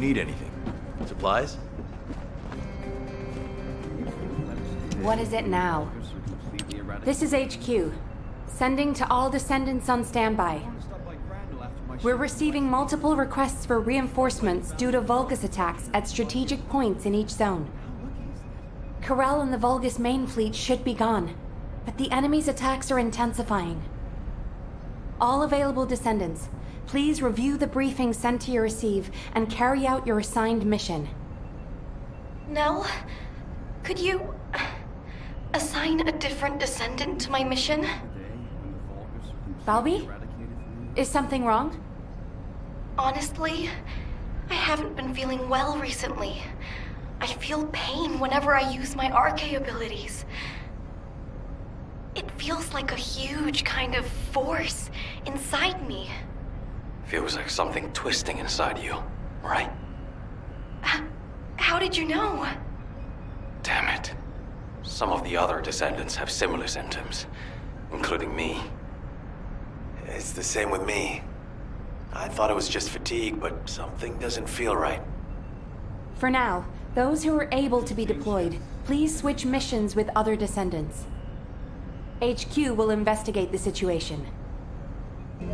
need anything. Supplies? What is it now? This is HQ. Sending to all descendants on standby. We're receiving multiple requests for reinforcements due to Vulgus attacks at strategic points in each zone. Corel and the Vulgus main fleet should be gone, but the enemy's attacks are intensifying. All available descendants, please review the briefing sent to your receive and carry out your assigned mission. Nell, could you assign a different descendant to my mission? Balby? Is something wrong? Honestly, I haven't been feeling well recently. I feel pain whenever I use my 𝐊𝐽 abilities. It feels like a huge kind of force inside me. Feels like something twisting inside you, right? How did you know? Damn it. Some of the other descendants have similar symptoms, including me. It's the same with me. I thought it was just fatigue, but something doesn't feel right. For now, those who are able to be deployed, please switch missions with other descendants. HQ will investigate the situation.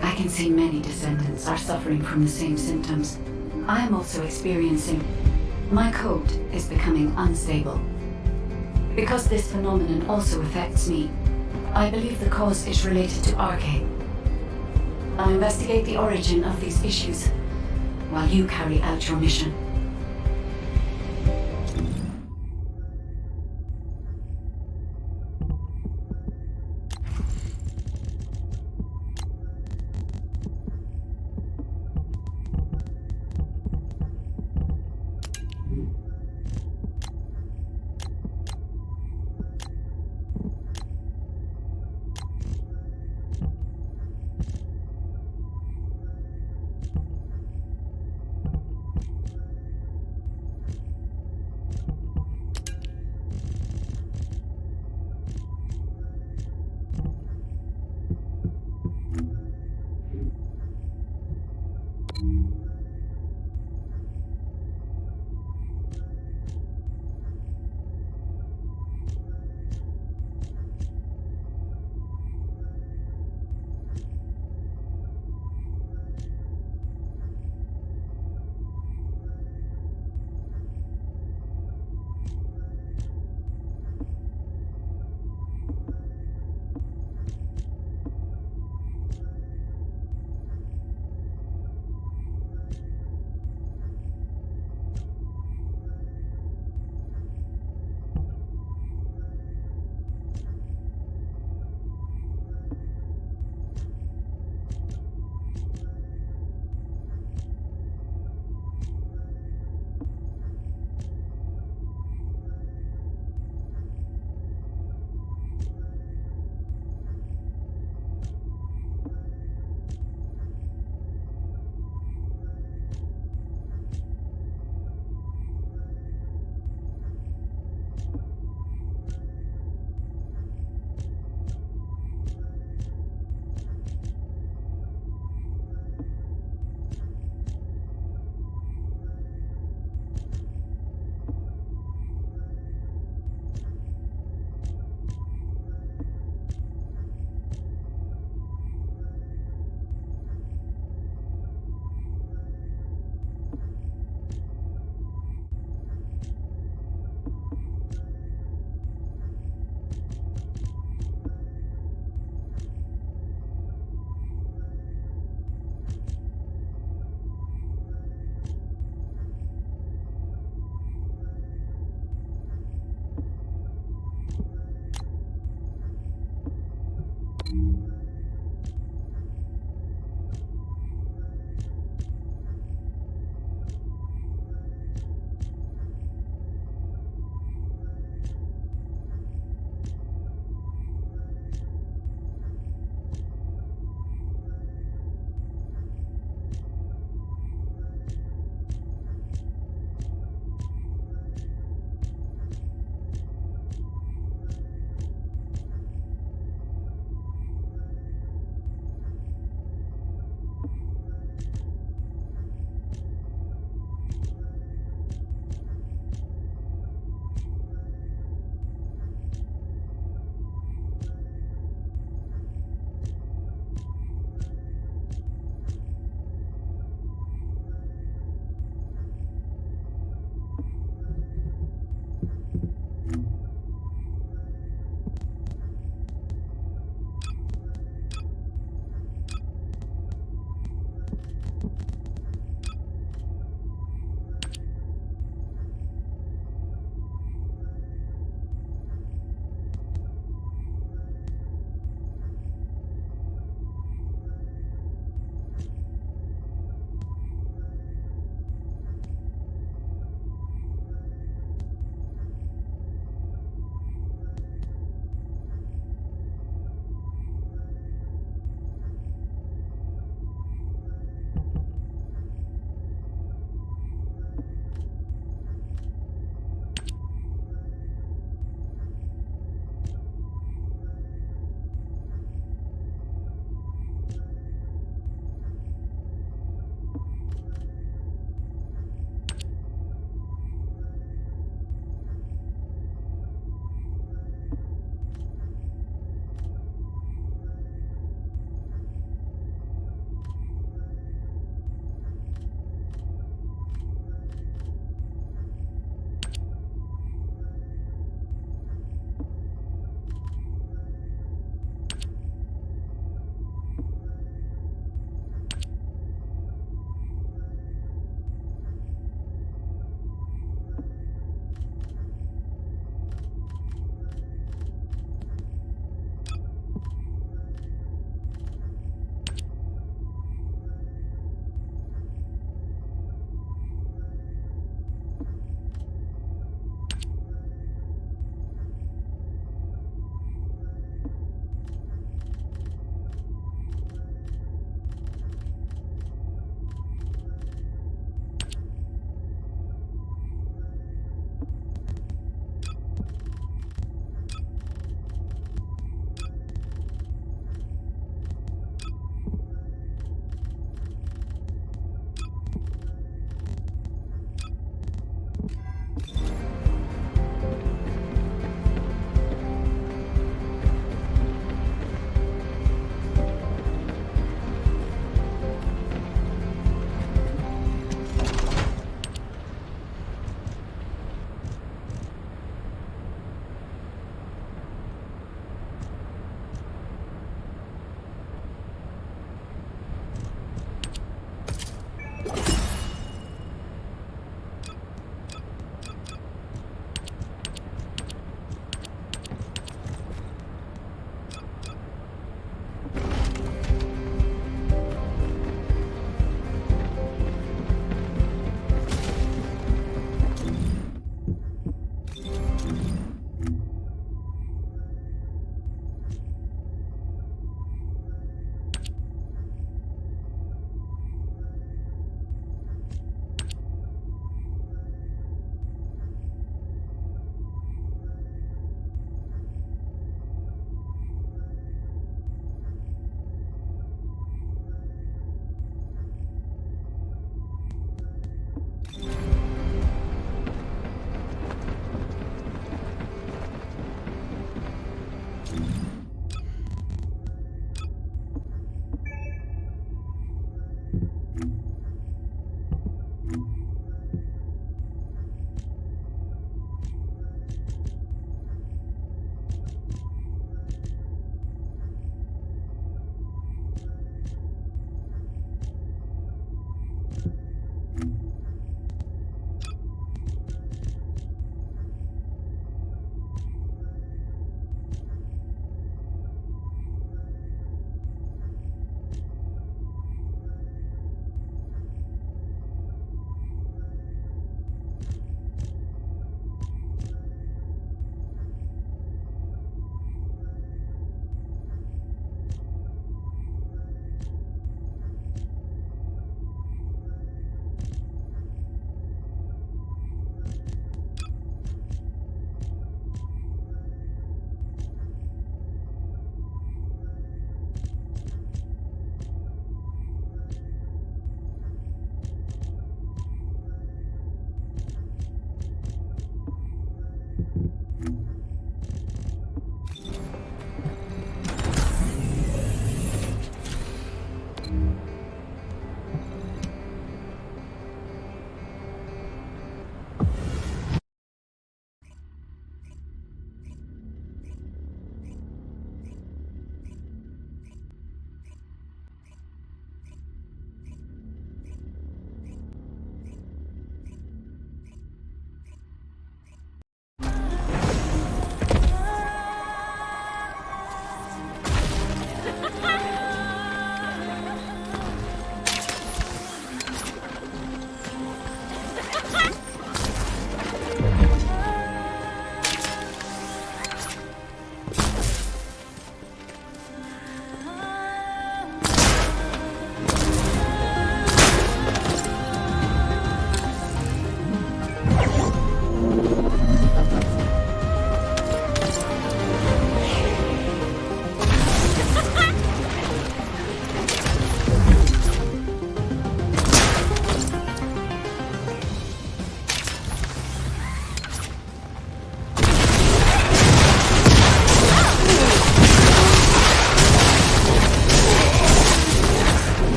I can see many descendants are suffering from the same symptoms. I am also experiencing... My code is becoming unstable. Because this phenomenon also affects me, I believe the cause is related to 𝐊𝐽. I'll investigate the origin of these issues, while you carry out your mission.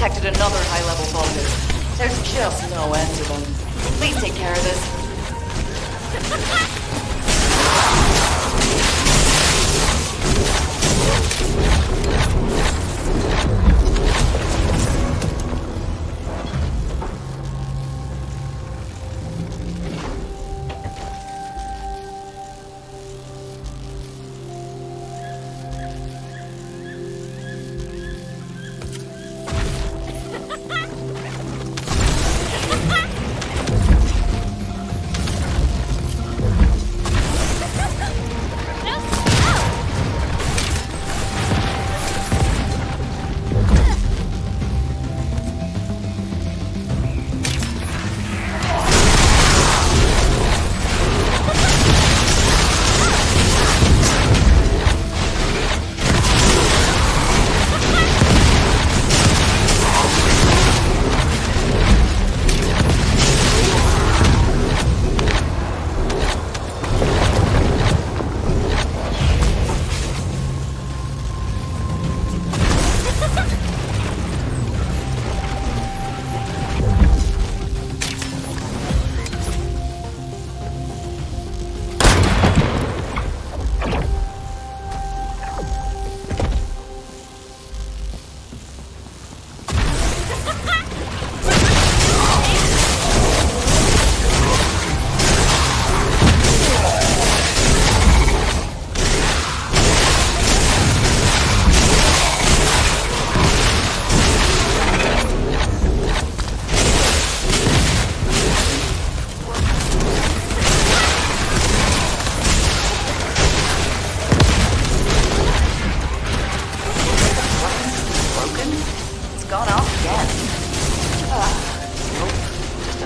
detected another high-level vulgus. There's just no end to them. Please take care of this.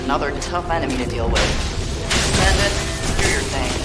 Another tough enemy to deal with. Descendant, do your thing.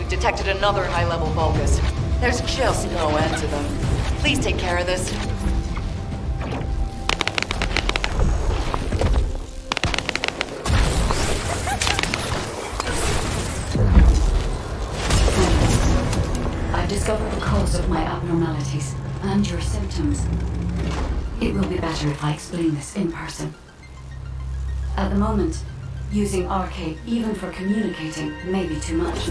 Detected another high-level vulgus. There's just no end to them. Please take care of this. I've discovered the cause of my abnormalities and your symptoms. It will be better if I explain this in person. At the moment, using 𝐂𝐴 even for communicating may be too much.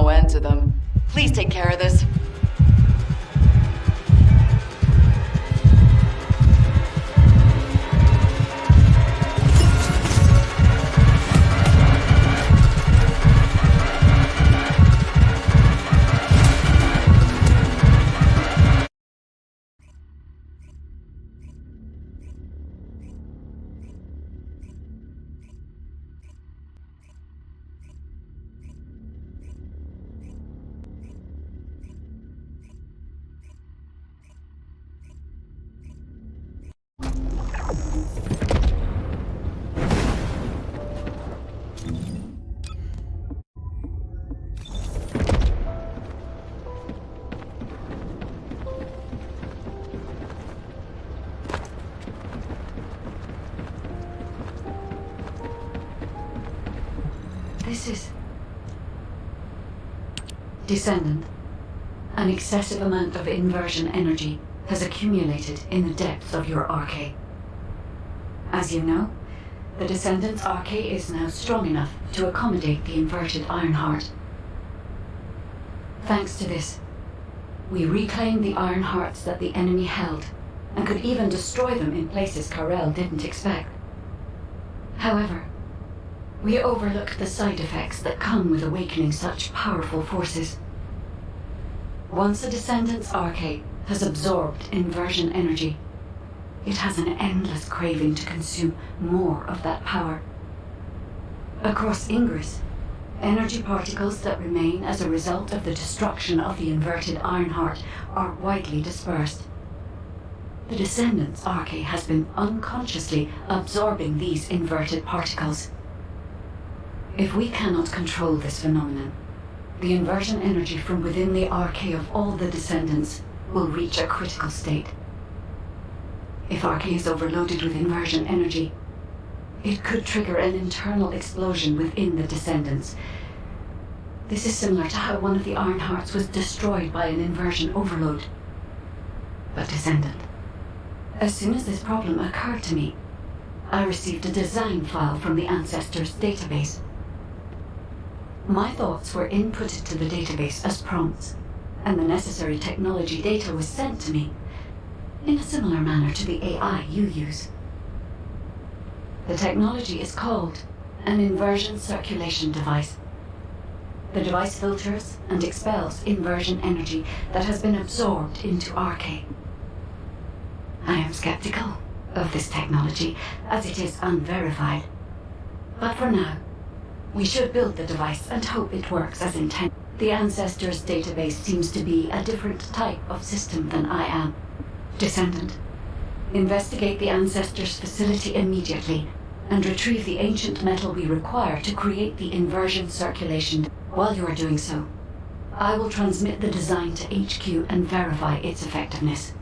no end to them. Please take care of this. This is... Descendant. An excessive amount of inversion energy has accumulated in the depths of your 𝐊𝐴. As you know, the Descendant's 𝐊𝐴 is now strong enough to accommodate the inverted Ironheart. Thanks to this, we reclaimed the Ironhearts that the enemy held, and could even destroy them in places Karel didn't expect. However, we overlooked the side effects that come with awakening such powerful forces. Once a Descendant's 𝐊𝐴 has absorbed inversion energy, it has an endless craving to consume more of that power. Across Ingress, energy particles that remain as a result of the destruction of the inverted Ironheart are widely dispersed. The Descendant's 𝐊𝐴 has been unconsciously absorbing these inverted particles. If we cannot control this phenomenon, the inversion energy from within the 𝐊𝐴 of all the Descendants will reach a critical state. If 𝐊𝐴 is overloaded with inversion energy, it could trigger an internal explosion within the Descendants. This is similar to how one of the Ironhearts was destroyed by an inversion overload. But Descendant, as soon as this problem occurred to me, I received a design file from the Ancestors database. My thoughts were inputted to the database as prompts, and the necessary technology data was sent to me, in a similar manner to the AI you use. The technology is called an inversion circulation device. The device filters and expels inversion energy that has been absorbed into 𝐊𝐴. I am skeptical of this technology, as it is unverified. But for now, we should build the device and hope it works as intended. The Ancestors database seems to be a different type of system than I am. Descendant, investigate the Ancestors facility immediately and retrieve the ancient metal we require to create the inversion circulation. While you are doing so, I will transmit the design to HQ and verify its effectiveness.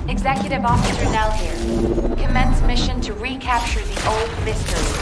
Executive Officer Nell here. Commence mission to recapture the age-old mystery.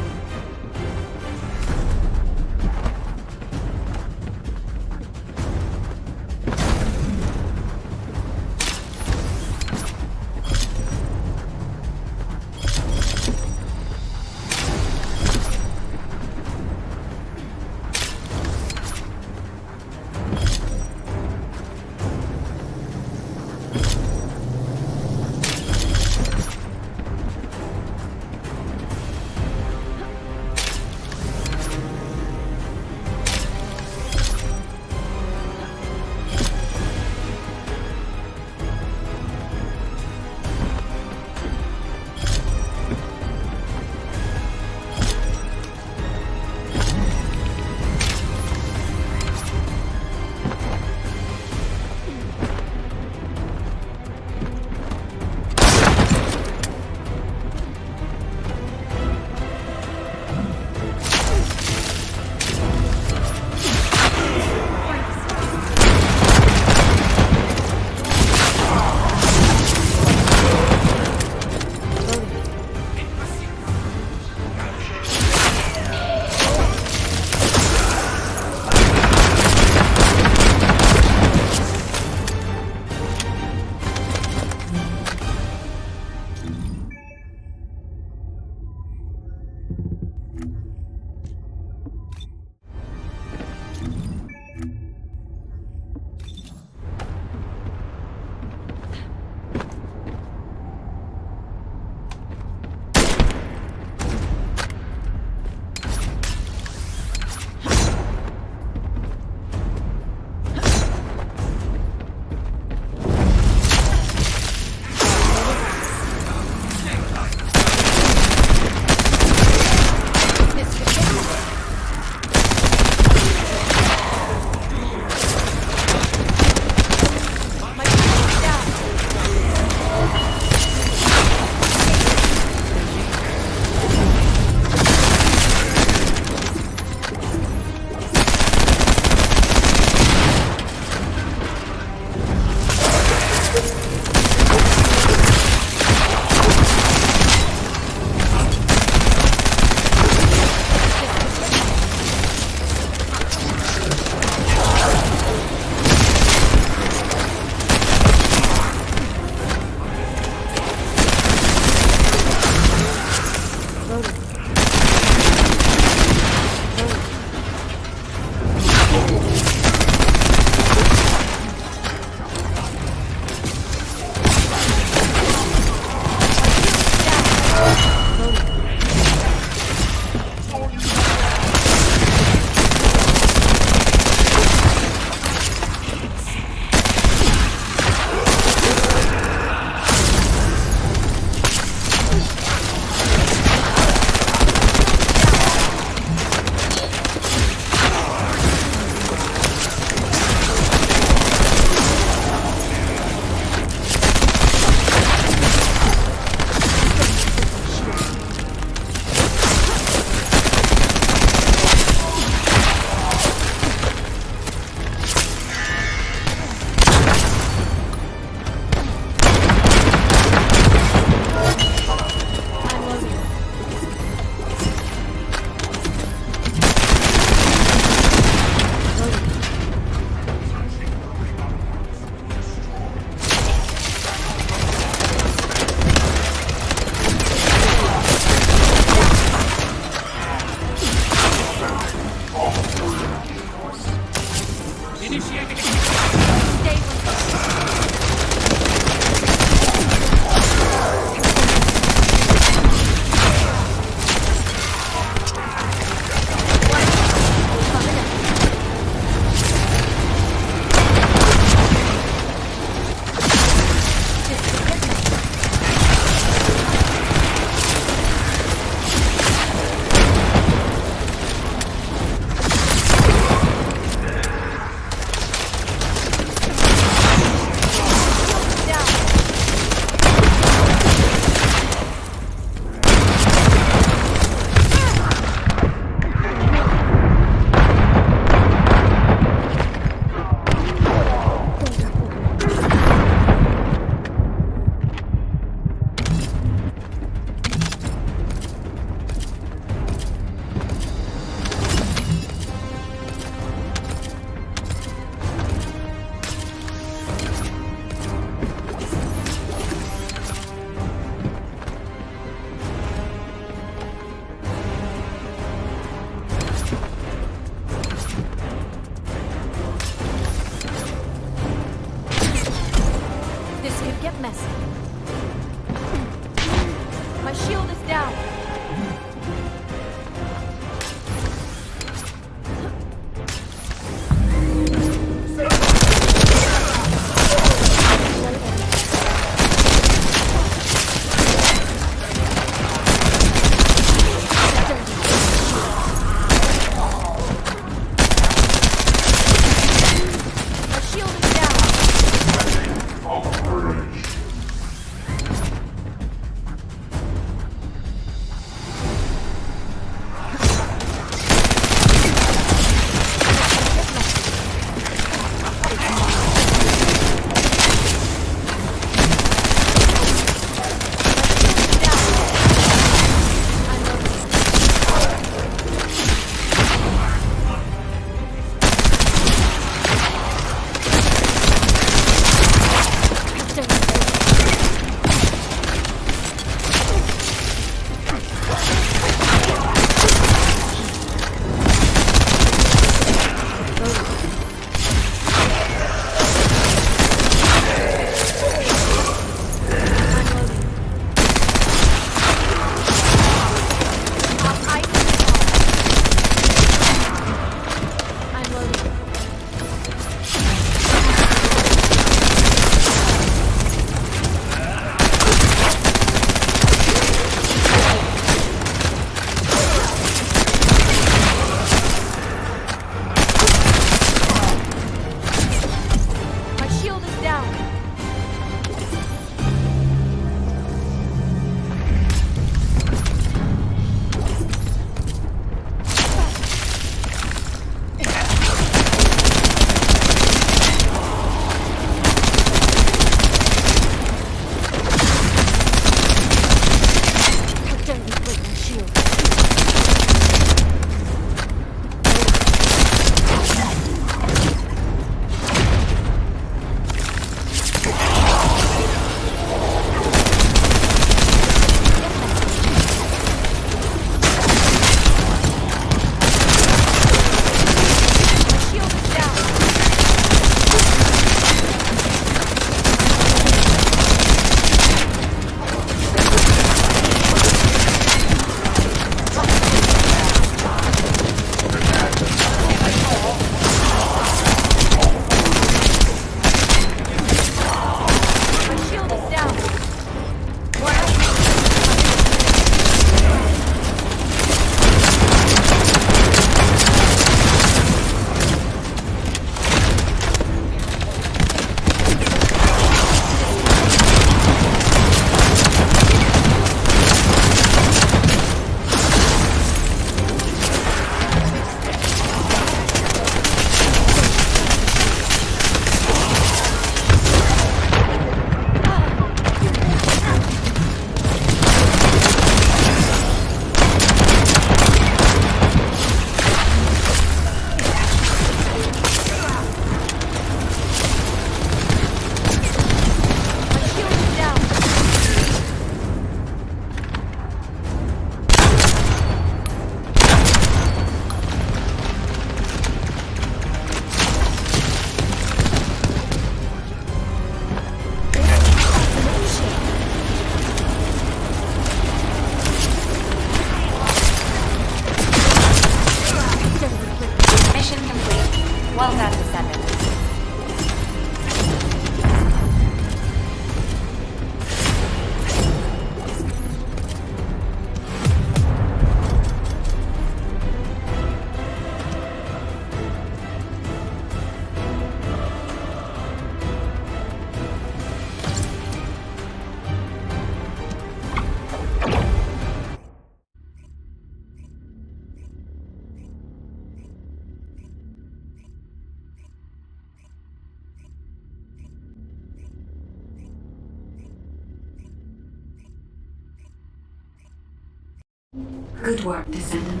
Good work, Descendant.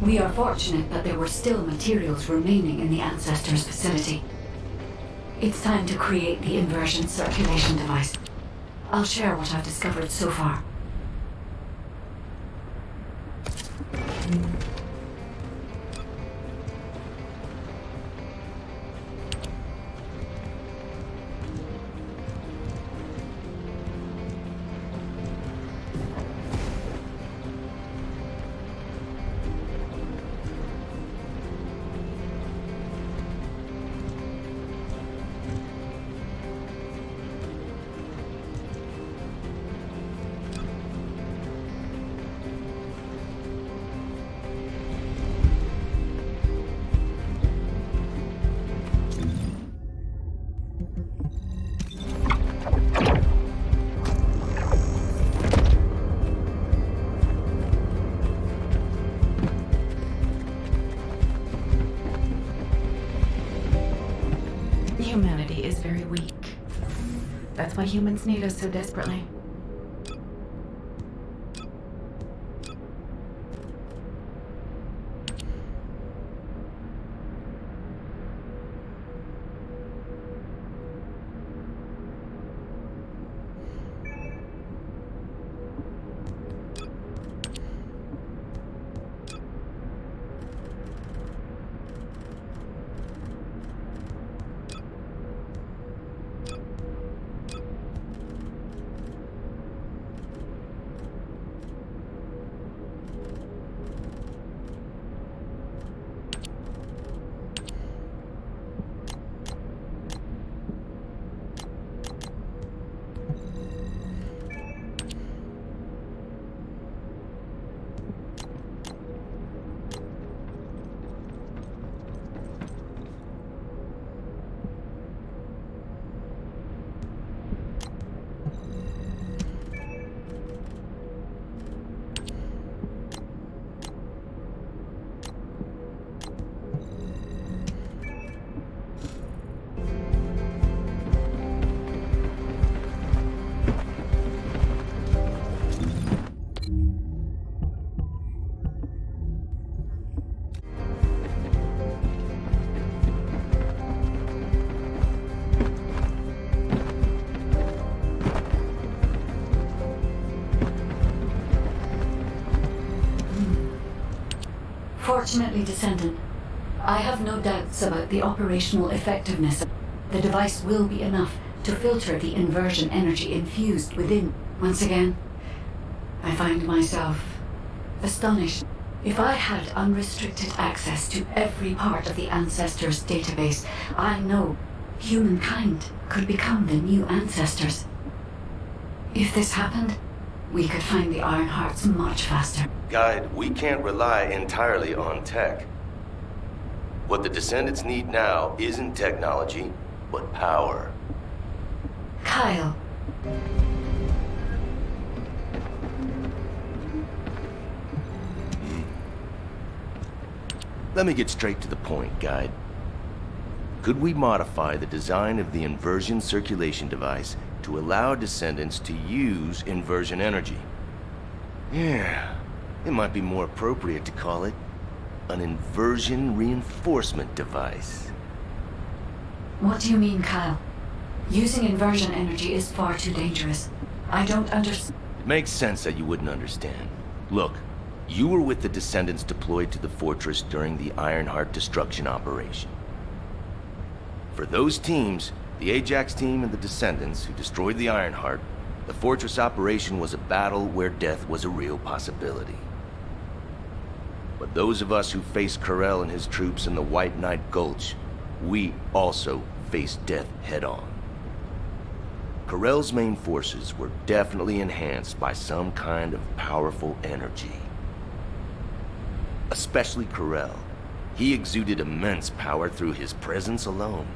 We are fortunate that there were still materials remaining in the Ancestors' facility. It's time to create the inversion circulation device. I'll share what I've discovered so far. Humanity is very weak. That's why humans need us so desperately. Fortunately, Descendant, I have no doubts about the operational effectiveness. The device will be enough to filter the inversion energy infused within. Once again, I find myself astonished. If I had unrestricted access to every part of the Ancestors' database, I know humankind could become the new Ancestors. If this happened, we could find the Iron Hearts much faster. Guide, we can't rely entirely on tech. What the Descendants need now isn't technology, but power. Kyle. Let me get straight to the point, Guide. Could we modify the design of the inversion circulation device to allow Descendants to use inversion energy? Yeah, it might be more appropriate to call it an inversion reinforcement device. What do you mean, Kyle? Using inversion energy is far too dangerous. I don't understand. It makes sense that you wouldn't understand. Look, you were with the Descendants deployed to the fortress during the Ironheart destruction operation. For those teams, the Ajax team and the Descendants who destroyed the Ironheart, the fortress operation was a battle where death was a real possibility. But those of us who faced Karel and his troops in the White Knight Gulch, we also faced death head-on. Karel's main forces were definitely enhanced by some kind of powerful energy. Especially Karel. He exuded immense power through his presence alone.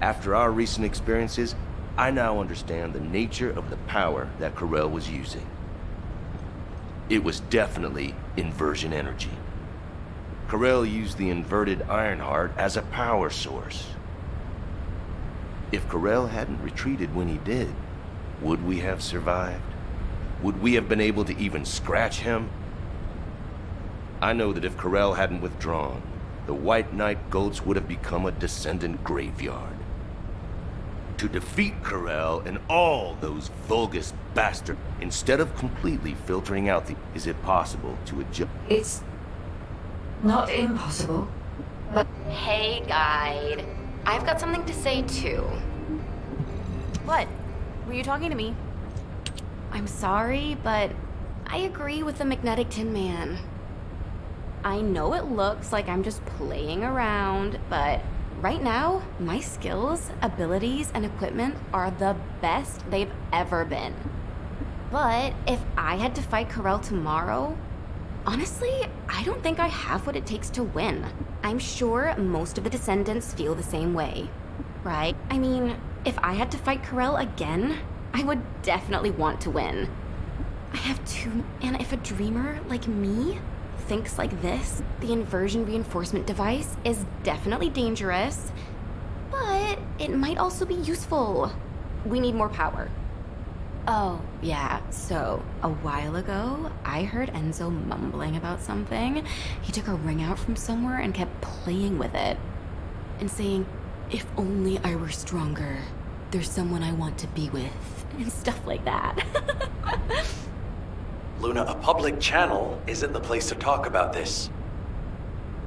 After our recent experiences, I now understand the nature of the power that Karel was using. It was definitely inversion energy. Karel used the inverted Ironheart as a power source. If Karel hadn't retreated when he did, would we have survived? would we have been able to even scratch him? I know that if 𝐁𝐸L hadn't withdrawn, the White Knight Goats would have become a Descendant graveyard. To defeat 𝐁𝐸L and all those Vulgus bastards, instead of completely filtering out the... Is it possible to adjust? It's not impossible, but Hey, guide. I've got something to say too. What? Were you talking to me? I'm sorry, but I agree with the Magnetic Tin Man. I know it looks like I'm just playing around, but right now, my skills, abilities, and equipment are the best they've ever been. But if I had to fight 𝐁𝐸L tomorrow, honestly, I don't think I have what it takes to win. I'm sure most of the Descendants feel the same way, right? I mean, if I had to fight 𝐁𝐸L again, I would definitely want to win. I have two, and if a dreamer like me thinks like this, the inversion reinforcement device is definitely dangerous, but it might also be useful. We need more power. Oh, yeah, so a while ago, I heard Enzo mumbling about something. He took a ring out from somewhere and kept playing with it and saying, "If only I were stronger, there's someone I want to be with," and stuff like that. Luna, a public channel isn't the place to talk about this.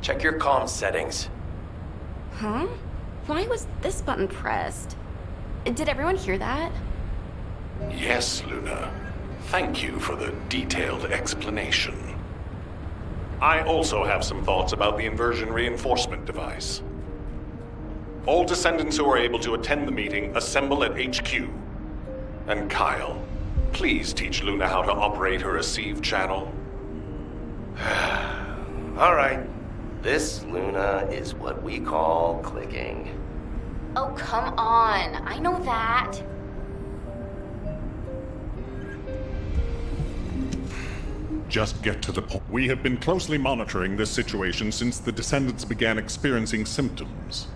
Check your comms settings. Huh? Why was this button pressed? Did everyone hear that? Yes, Luna. Thank you for the detailed explanation. I also have some thoughts about the inversion reinforcement device. All Descendants who are able to attend the meeting assemble at HQ. And Kyle, please teach Luna how to operate her receive channel. All right. This, Luna, is what we call clicking. Oh, come on. I know that. Just get to the point. We have been closely monitoring this situation since the Descendants began experiencing symptoms.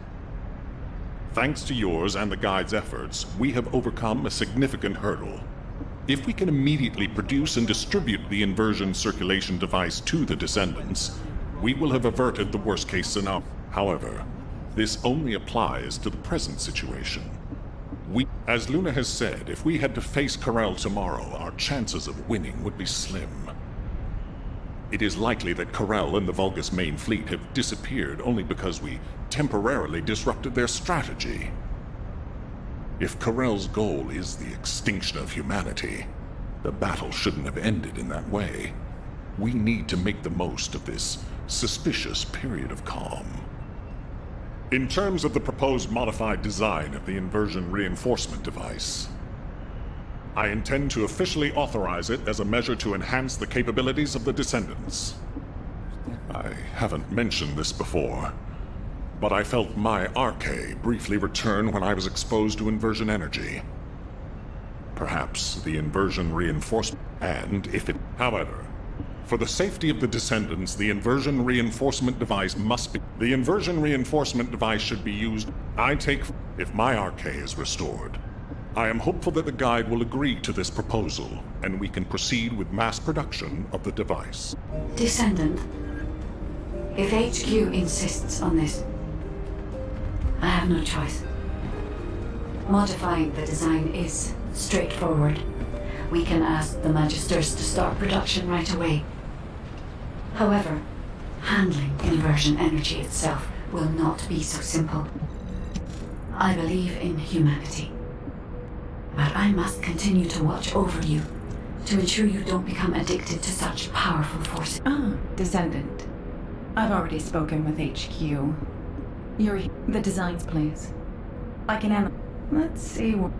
Thanks to yours and the Guide's efforts, we have overcome a significant hurdle. If we can immediately produce and distribute the inversion circulation device to the Descendants, we will have averted the worst-case scenario. However, this only applies to the present situation. As Luna has said, if we had to face 𝐁𝐸L tomorrow, our chances of winning would be slim. It is likely that 𝐁𝐸L and the Vulgus main fleet have disappeared only because we temporarily disrupted their strategy. If 𝐁𝐸L's goal is the extinction of humanity, the battle shouldn't have ended in that way. We need to make the most of this suspicious period of calm. In terms of the proposed modified design of the inversion reinforcement device, I intend to officially authorize it as a measure to enhance the capabilities of the Descendants. I haven't mentioned this before, but I felt my 𝐊𝐢𝐧𝐝 briefly return when I was exposed to inversion energy. Perhaps the inversion reinforcement, and if it... However, for the safety of the Descendants, the inversion reinforcement device must be... The inversion reinforcement device should be used... If my 𝐊𝐢𝐽 is restored, I am hopeful that the Guide will agree to this proposal, and we can proceed with mass production of the device. Descendant, if HQ insists on this, I have no choice. Modifying the design is straightforward. We can ask the Magisters to start production right away. However, handling inversion energy itself will not be so simple. I believe in humanity, but I must continue to watch over you to ensure you don't become addicted to such powerful forces. Ah, Descendant. I've already spoken with HQ. The designs, please. I can Let's see what...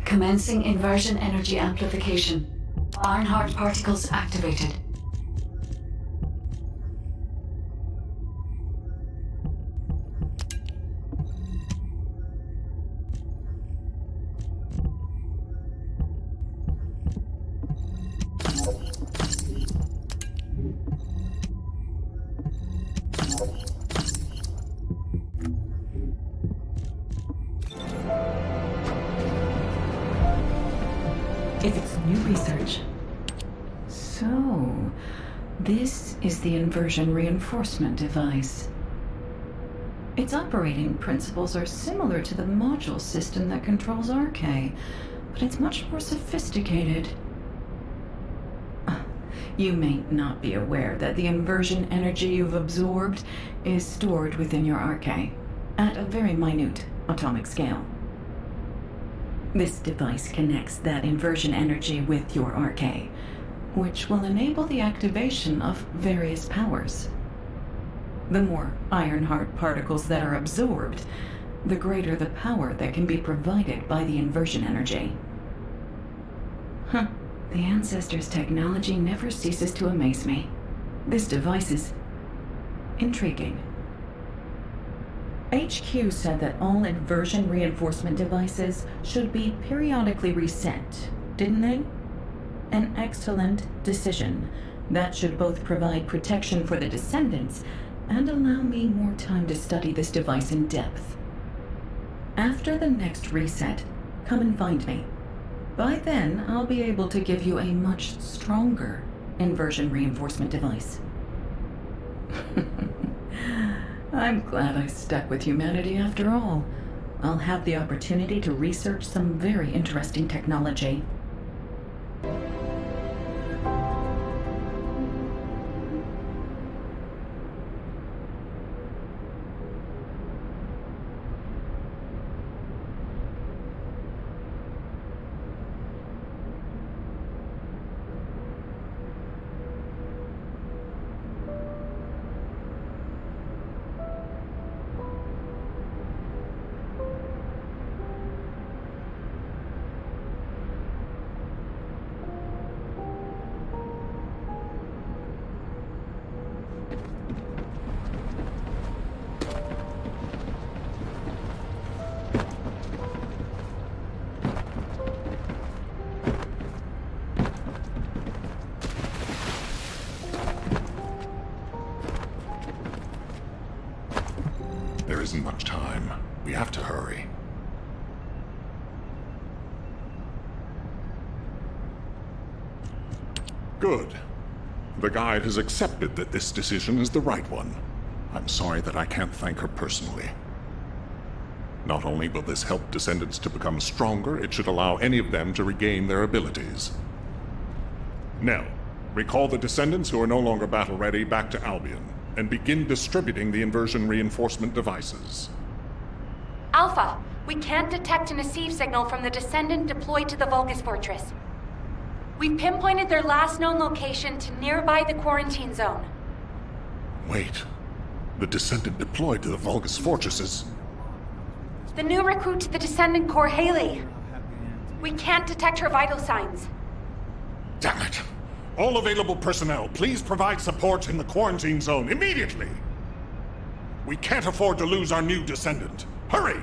Commencing inversion energy amplification. Ironheart particles activated. If it's new research. So, this is the inversion reinforcement device. Its operating principles are similar to the module system that controls 𝐁𝐽, but it's much more sophisticated. You may not be aware that the inversion energy you've absorbed is stored within your 𝐁𝐽 at a very minute atomic scale. This device connects that inversion energy with your 𝐁𝐽, which will enable the activation of various powers. The more Ironheart particles that are absorbed, the greater the power that can be provided by the inversion energy. The Ancestors' technology never ceases to amaze me. This device is intriguing. HQ said that all inversion reinforcement devices should be periodically reset, didn't they? An excellent decision. That should both provide protection for the Descendants and allow me more time to study this device in depth. After the next reset, come and find me. By then, I'll be able to give you a much stronger inversion reinforcement device. I'm glad I stuck with humanity after all. I'll have the opportunity to research some very interesting technology. There isn't much time. We have to hurry. Good. The guide has accepted that this decision is the right one. I'm sorry that I can't thank her personally. Not only will this help Descendants to become stronger, it should allow any of them to regain their abilities. Nell, recall the Descendants who are no longer battle-ready back to Albion, and begin distributing the inversion reinforcement devices. Alpha, we can't detect an 𝐂𝐴𝐓 signal from the Descendant deployed to the Vulgus Fortress. We've pinpointed their last known location to nearby the quarantine zone. Wait. The Descendant deployed to the Vulgus Fortress is... The new recruit to the Descendant Corps, Hailey. We can't detect her vital signs. Damn it! All available personnel, please provide support in the quarantine zone immediately! We can't afford to lose our new Descendant. Hurry!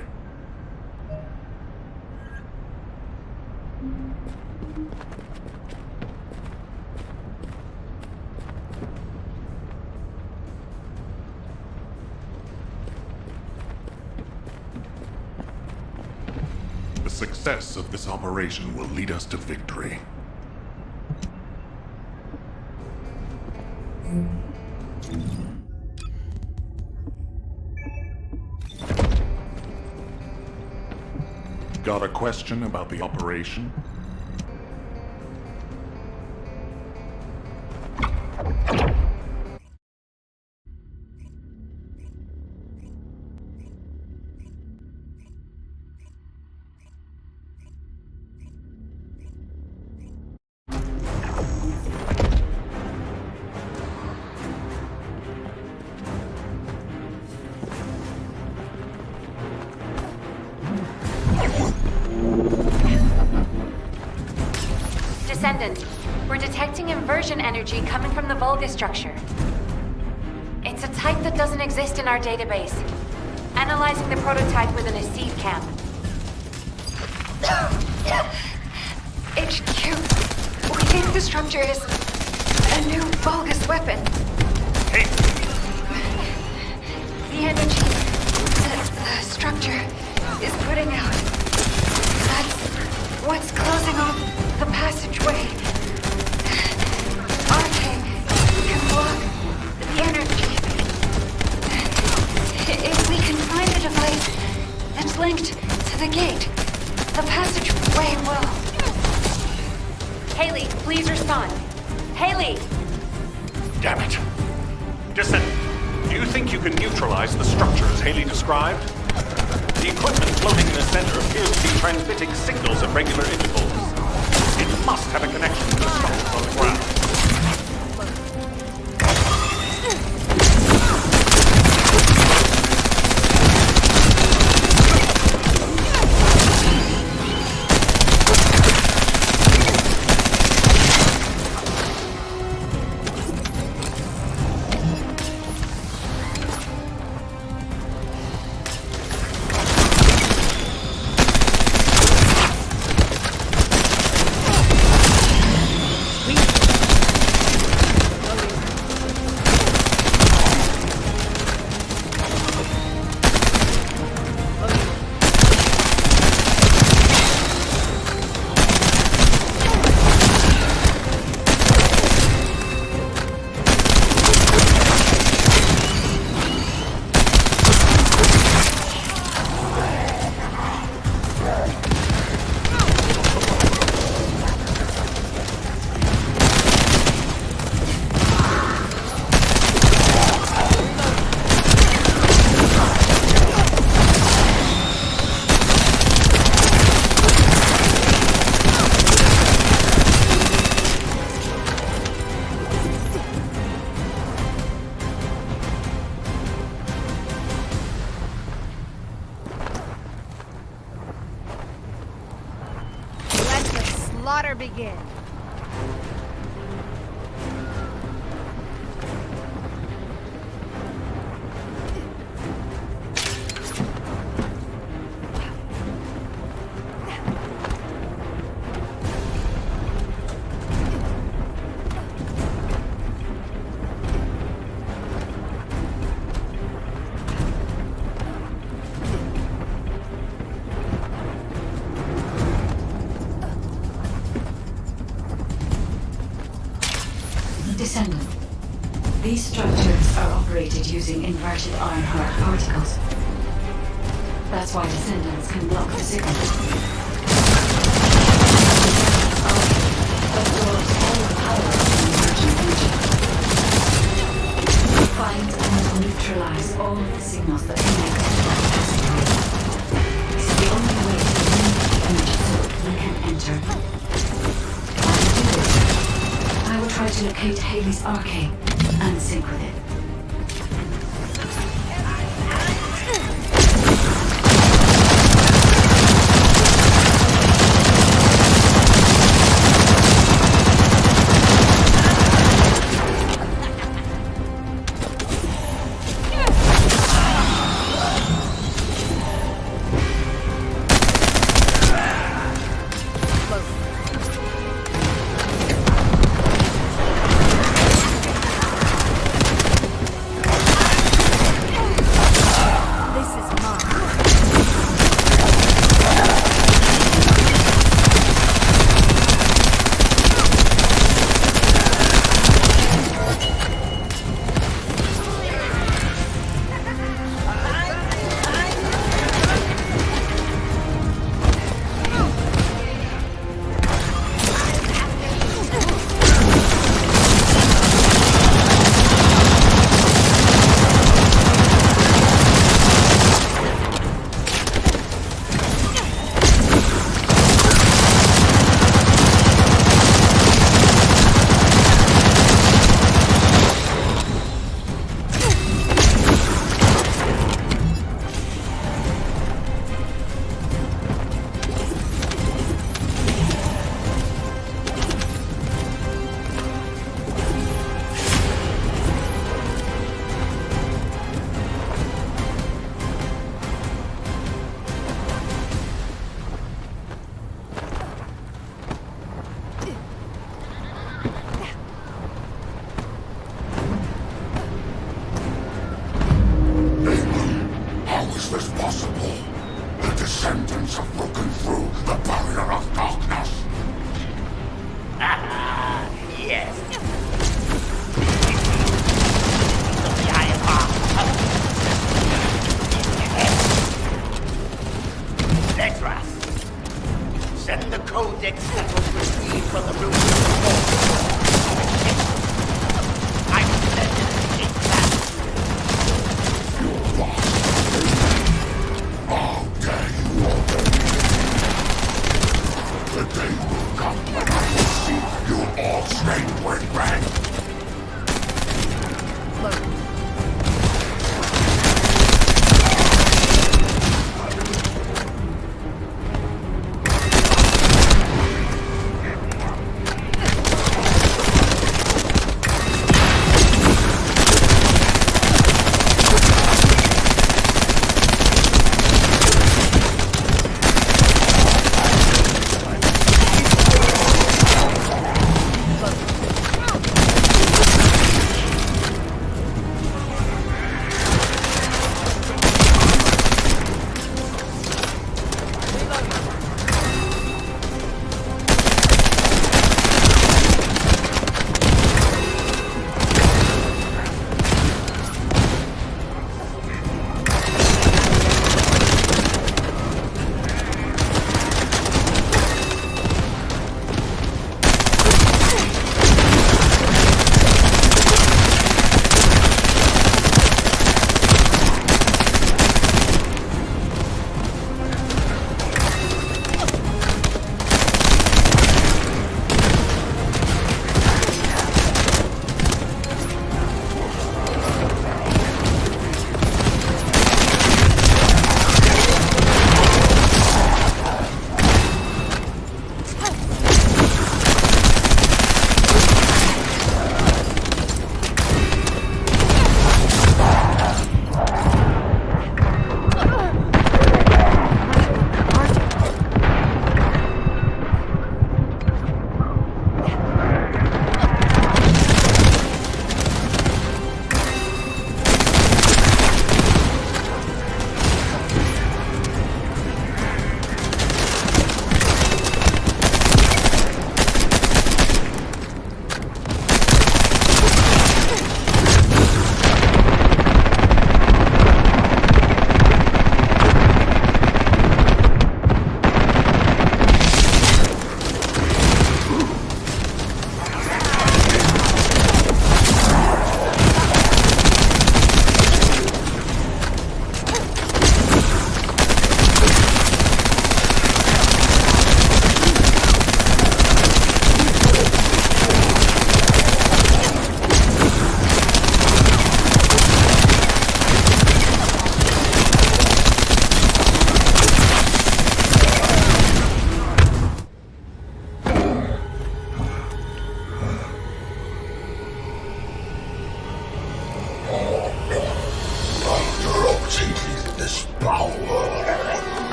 The success of this operation will lead us to victory. Got a question about the operation? Descendant, we're detecting inversion energy coming from the Vulgus structure. It's a type that doesn't exist in our database. Analyzing the prototype with an 𝐂𝐴𝐓 cam. HQ, we think the structure is a new Vulgus weapon. Hey! The energy the structure is putting out. That's what's closing off the passageway. 𝐁𝐞𝐥𝐤𝐚 can block the energy. If we can find the device that's linked to the gate, the passageway will... Hailey, please respond. Hailey! Damn it. Descendant, do you think you can neutralize the structure as Hailey described? The equipment floating in the center appears to be transmitting signals at regular intervals. It must have a connection to the structure on the ground. Slaughter begin. These structures are operated using inverted Ironheart particles. That's why Descendants can block the signal. Absorbs all the power of the emerging engine. Find and neutralize all of the signals that connect to that passageway. This is the only way to remove the energy so that we can enter. While I do this, I will try to locate Hailey's 𝐂𝐴 and sync with it.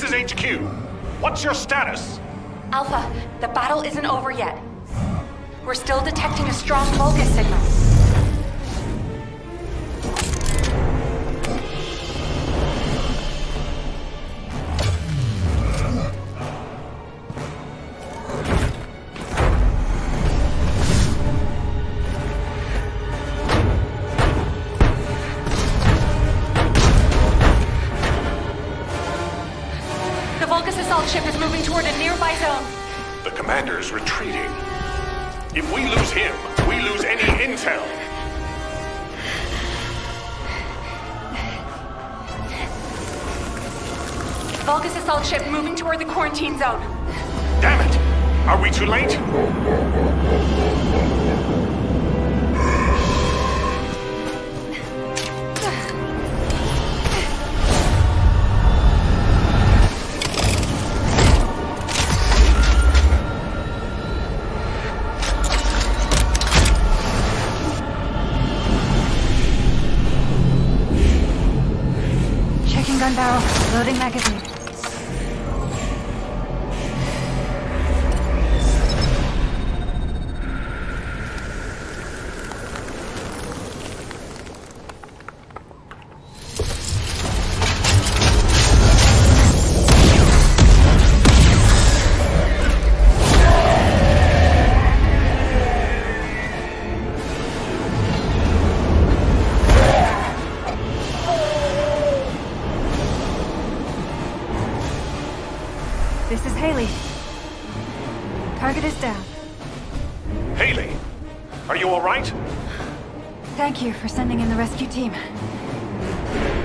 This is HQ. What's your status? Alpha, the battle isn't over yet. We're still detecting a strong Vulgus signal. The Vulgus assault ship is moving toward a nearby zone. The commander's retreating. If we lose him, we lose any intel. Vulgus assault ship moving toward the quarantine zone. Damn it! Are we too late? Gun barrel. Loading magazine. This is Hailey. Target is down. Hailey, are you all right? Thank you for sending in the rescue team.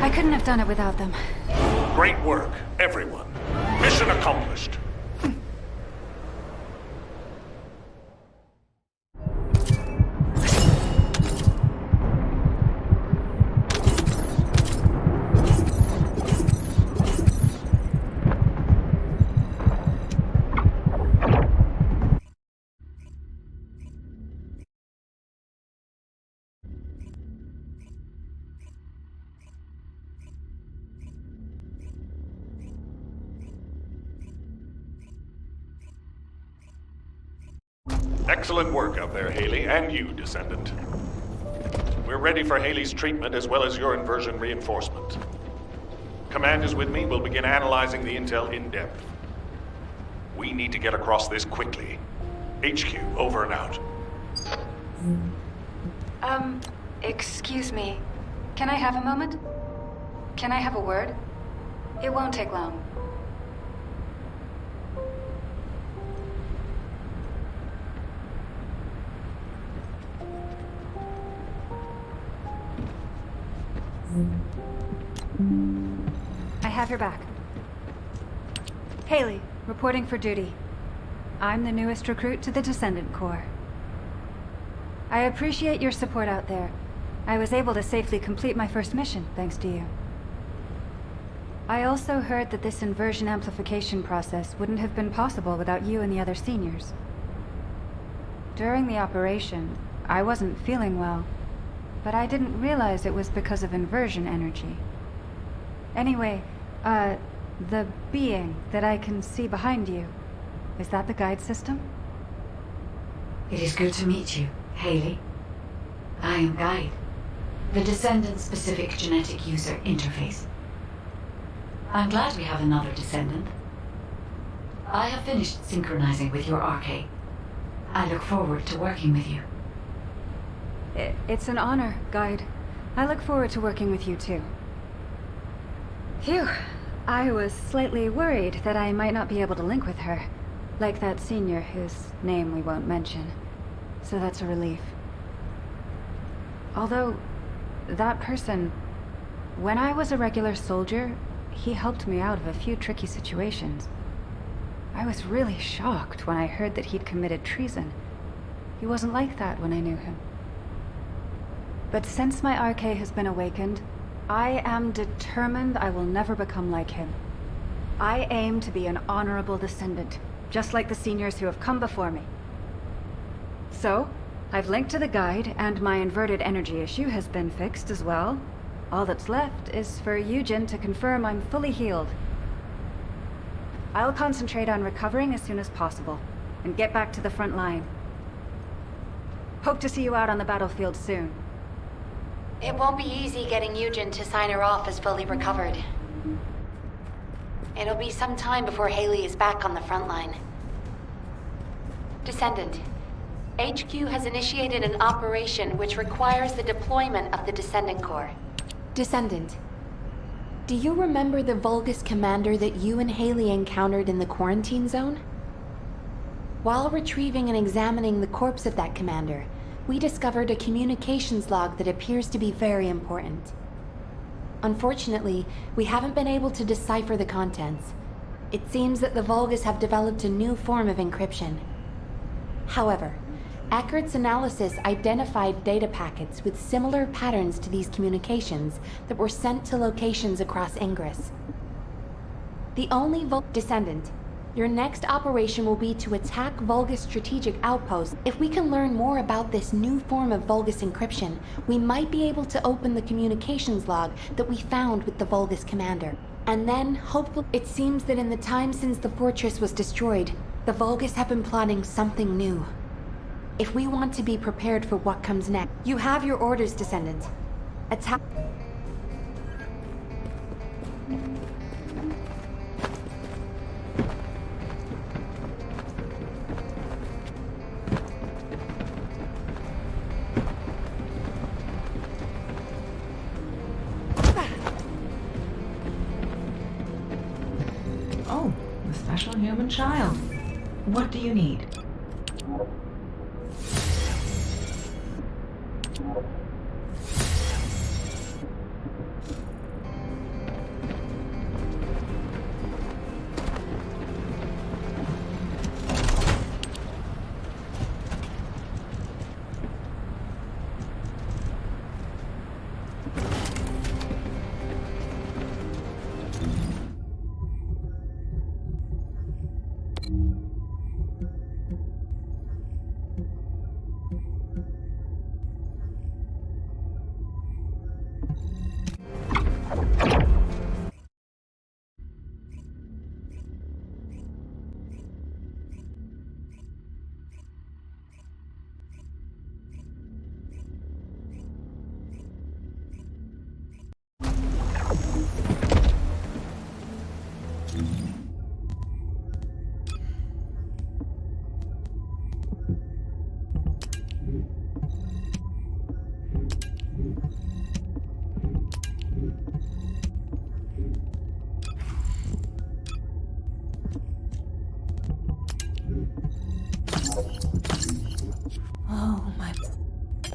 I couldn't have done it without them. Great work, everyone. Mission accomplished. Excellent work out there, Hailey, and you, Descendant. We're ready for Hailey's treatment as well as your inversion reinforcement. Command is with me. We'll begin analyzing the intel in depth. We need to get across this quickly. HQ, over and out. Excuse me. Can I have a moment? Can I have a word? It won't take long. I have your back. Hailey, reporting for duty. I'm the newest recruit to the Descendant Corps. I appreciate your support out there. I was able to safely complete my first mission, thanks to you. I also heard that this inversion amplification process wouldn't have been possible without you and the other seniors. During the operation, I wasn't feeling well, but I didn't realize it was because of inversion energy. Anyway, the being that I can see behind you, is that the guide system? It is good to meet you, Hailey. I am Guide, the Descendant-specific genetic user interface. I'm glad we have another Descendant. I have finished synchronizing with your 𝐁𝐴. I look forward to working with you. It's an honor, Guide. I look forward to working with you too. Phew. I was slightly worried that I might not be able to link with her. Like that senior whose name we won't mention. So that's a relief. Although, that person, when I was a regular soldier, he helped me out of a few tricky situations. I was really shocked when I heard that he'd committed treason. He wasn't like that when I knew him. But since my 𝐁𝐴 has been awakened, I am determined I will never become like him. I aim to be an honorable descendant, just like the seniors who have come before me. So, I've linked to the guide, and my inverted energy issue has been fixed as well. All that's left is for 𝐢𝐺𝐴 to confirm I'm fully healed. I'll concentrate on recovering as soon as possible, and get back to the front line. Hope to see you out on the battlefield soon. It won't be easy getting Eugen to sign her off as fully recovered. It'll be some time before Hailey is back on the front line. Descendant, HQ has initiated an operation which requires the deployment of the Descendant Corps. Descendant, do you remember the Vulgus commander that you and Hailey encountered in the quarantine zone? While retrieving and examining the corpse of that commander, we discovered a communications log that appears to be very important. Unfortunately, we haven't been able to decipher the contents. It seems that the Vulgus have developed a new form of encryption. However, Eckhart's analysis identified data packets with similar patterns to these communications that were sent to locations across Ingress. The only Descendant, your next operation will be to attack Vulgus strategic outposts. If we can learn more about this new form of Vulgus encryption, we might be able to open the communications log that we found with the Vulgus commander. And then, hopefully, it seems that in the time since the fortress was destroyed, the Vulgus have been plotting something new. If we want to be prepared for what comes next, you have your orders, Descendant. Attack. Oh, the special human child. What do you need? Oh my...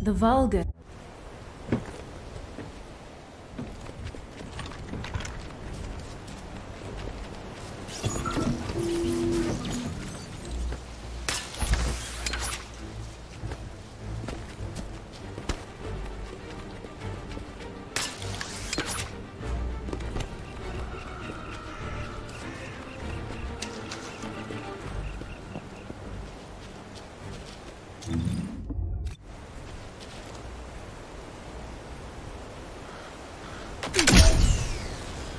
The Vulgus.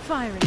Firing.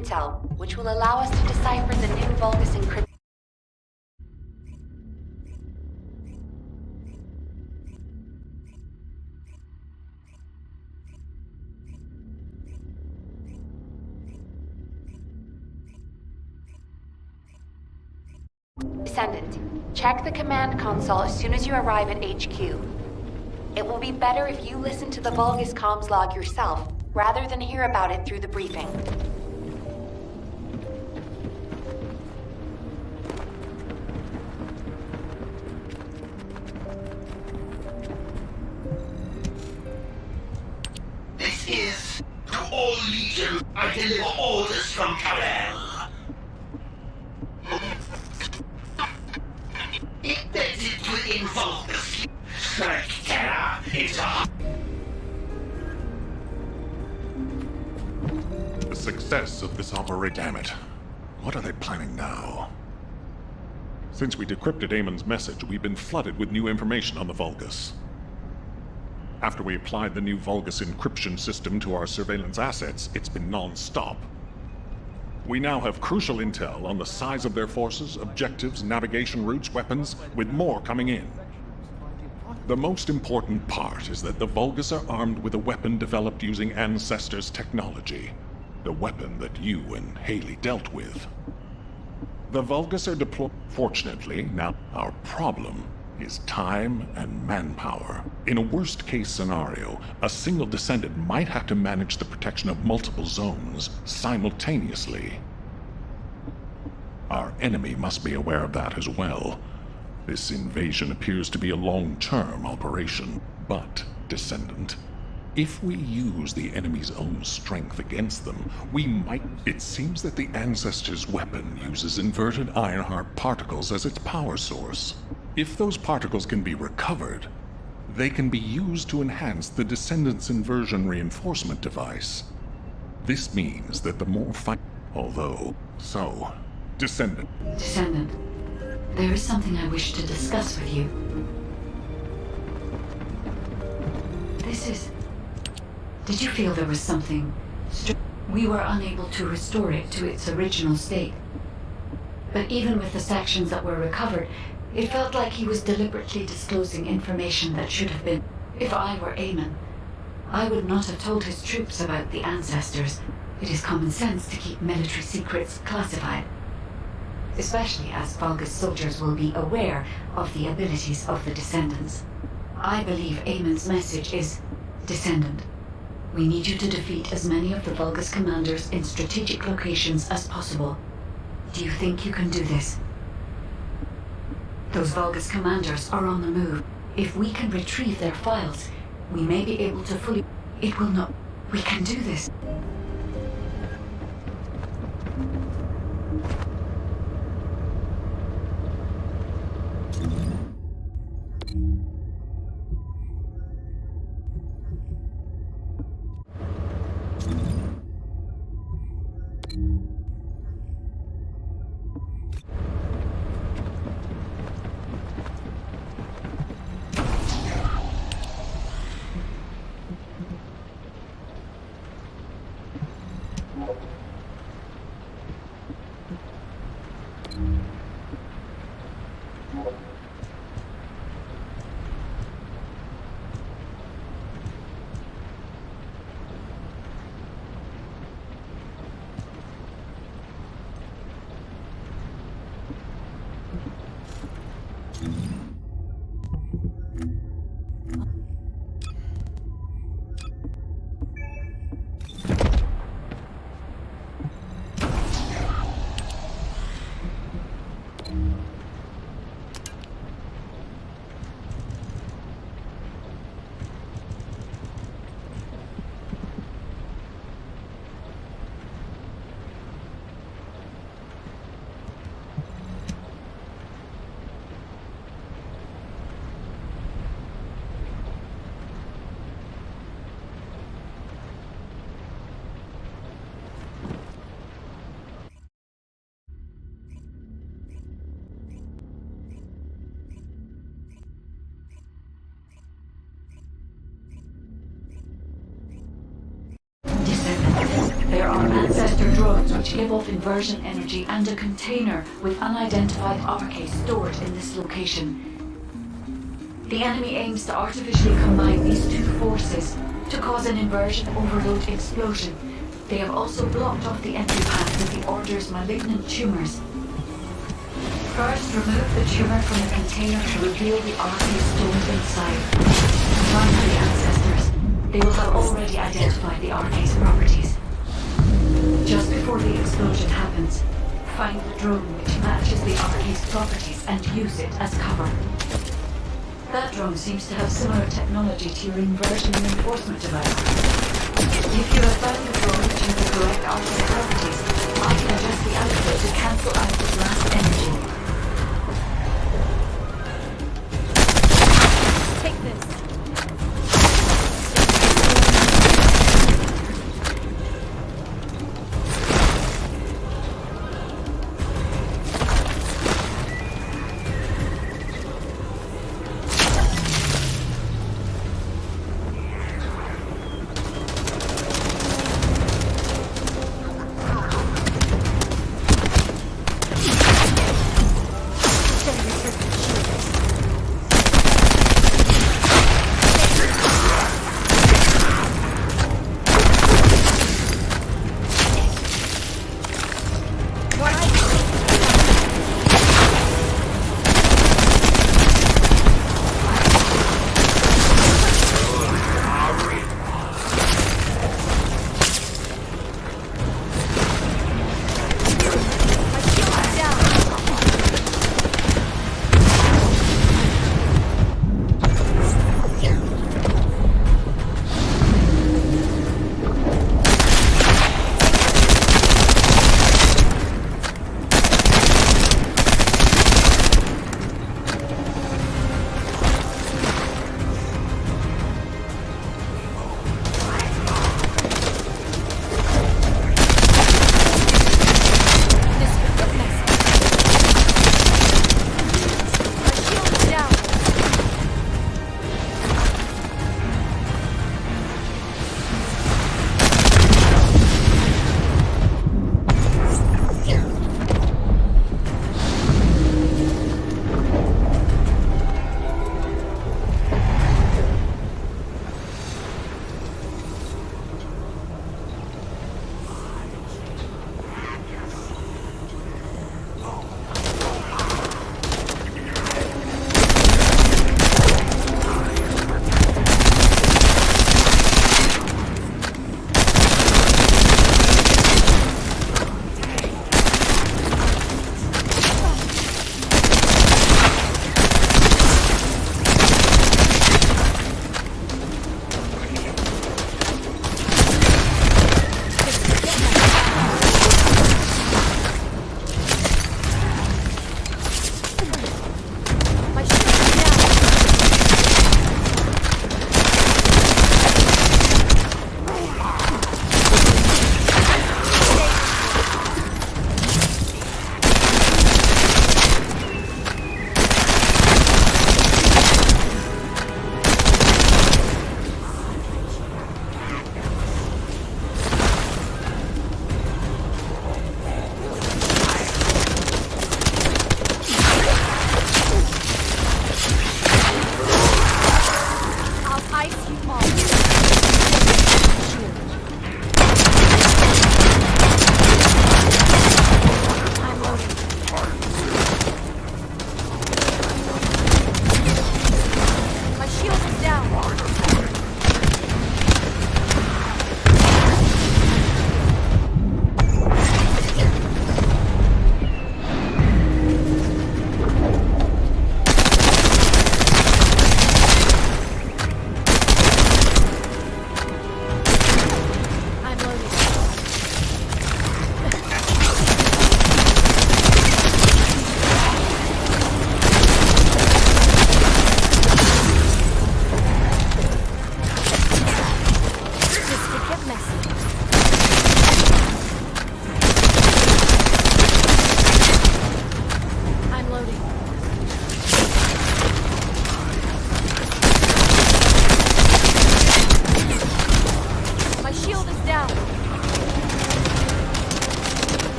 intel, which will allow us to decipher the new Vulgus encryption. Descendant, check the command console as soon as you arrive at HQ. It will be better if you listen to the Vulgus comms log yourself, rather than hear about it through the briefing. This is to all Legion. I deliver orders from Kal-El. Embedded within Vulgus. Strike terror into... The success of this operation... Damn it. What are they planning now? Since we decrypted Eamon's message, we've been flooded with new information on the Vulgus. After we applied the new Vulgus encryption system to our surveillance assets, it's been non-stop. We now have crucial intel on the size of their forces, objectives, navigation routes, weapons, with more coming in. The most important part is that the Vulgus are armed with a weapon developed using Ancestors' technology. The weapon that you and Hailey dealt with. The Vulgus are deployed. Fortunately, now our problem is time and manpower. In a worst-case scenario, a single Descendant might have to manage the protection of multiple zones simultaneously. Our enemy must be aware of that as well. This invasion appears to be a long-term operation, but, Descendant, if we use the enemy's own strength against them, we might... It seems that the Ancestors' weapon uses inverted Ironheart particles as its power source. If those particles can be recovered, they can be used to enhance the Descendants' inversion reinforcement device. This means that the more Although, so... Descendant. Descendant, there is something I wish to discuss with you. This is... Did you feel there was something... We were unable to restore it to its original state. But even with the sections that were recovered, it felt like he was deliberately disclosing information that should have been... If I were Eamon, I would not have told his troops about the Ancestors. It is common sense to keep military secrets classified. Especially as Vulgus soldiers will be aware of the abilities of the Descendants. I believe Eamon's message is, Descendant, we need you to defeat as many of the Vulgus commanders in strategic locations as possible. Do you think you can do this? Those Vulgus commanders are on the move. If we can retrieve their files, we may be able to fully... It will not... We can do this. There are Ancestor drones which give off inversion energy and a container with unidentified RK stored in this location. The enemy aims to artificially combine these two forces to cause an inversion overload explosion. They have also blocked off the entry path with the Order's malignant tumors. First, remove the tumor from the container to reveal the RK stored inside. Run to the Ancestors. They will have already identified the RK's properties. Just before the explosion happens, find the drone which matches the RK's properties and use it as cover. That drone seems to have similar technology to your inversion reinforcement device. If you have found the drone which has the correct RK properties, I can adjust the output to cancel out the blast energy. Take this.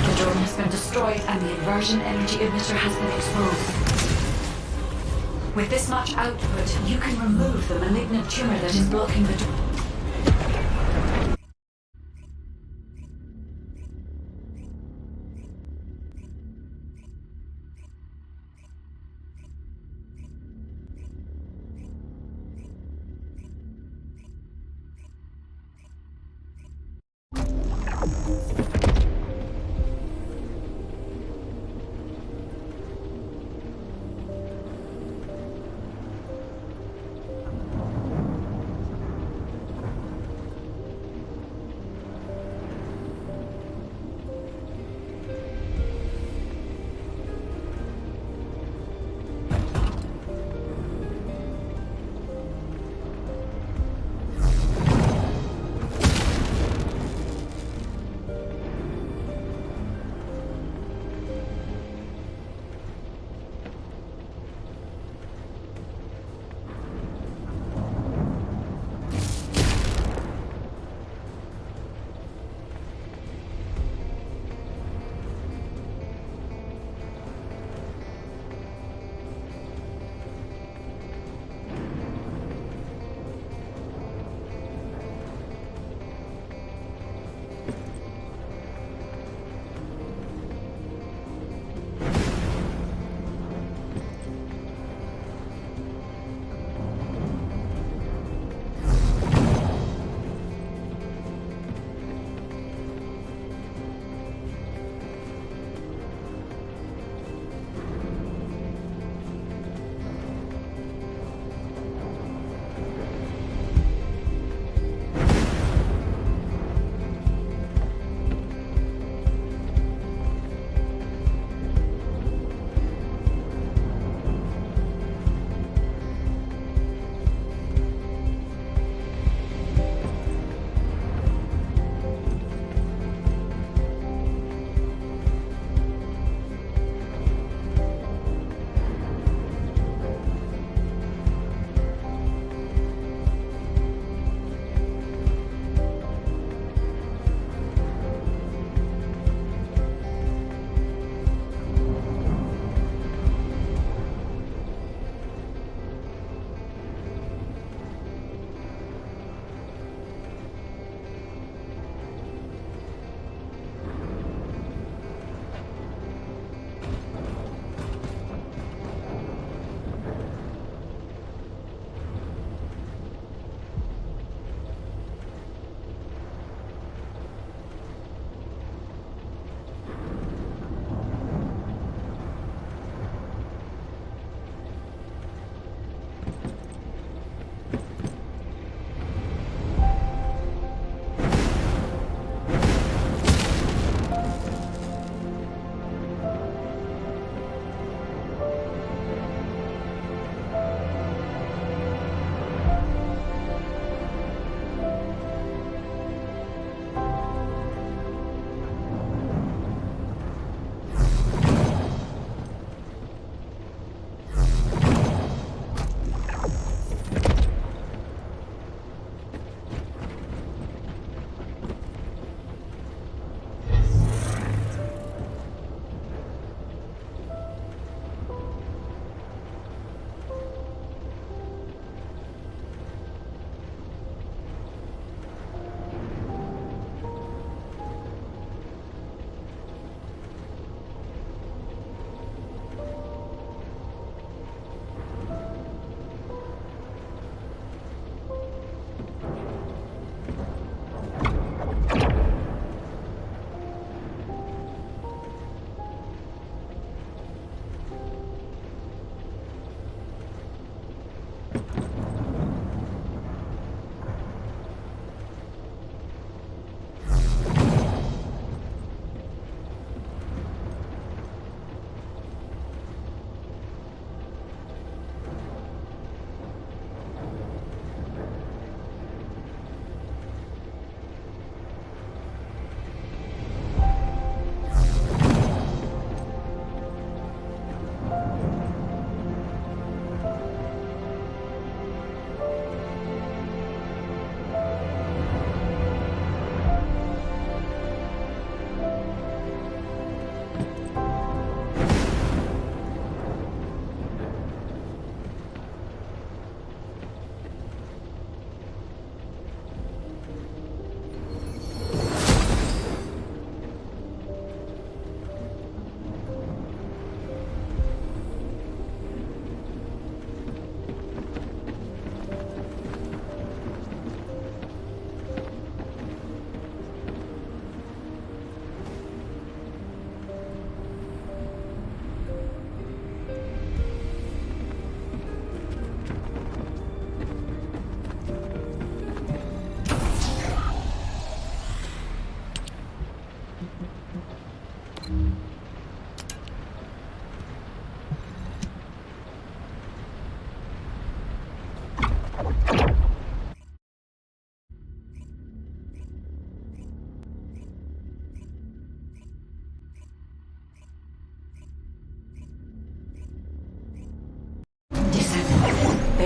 The drone has been destroyed and the inversion energy emitter has been exposed. With this much output, you can remove the malignant tumor that is blocking the door.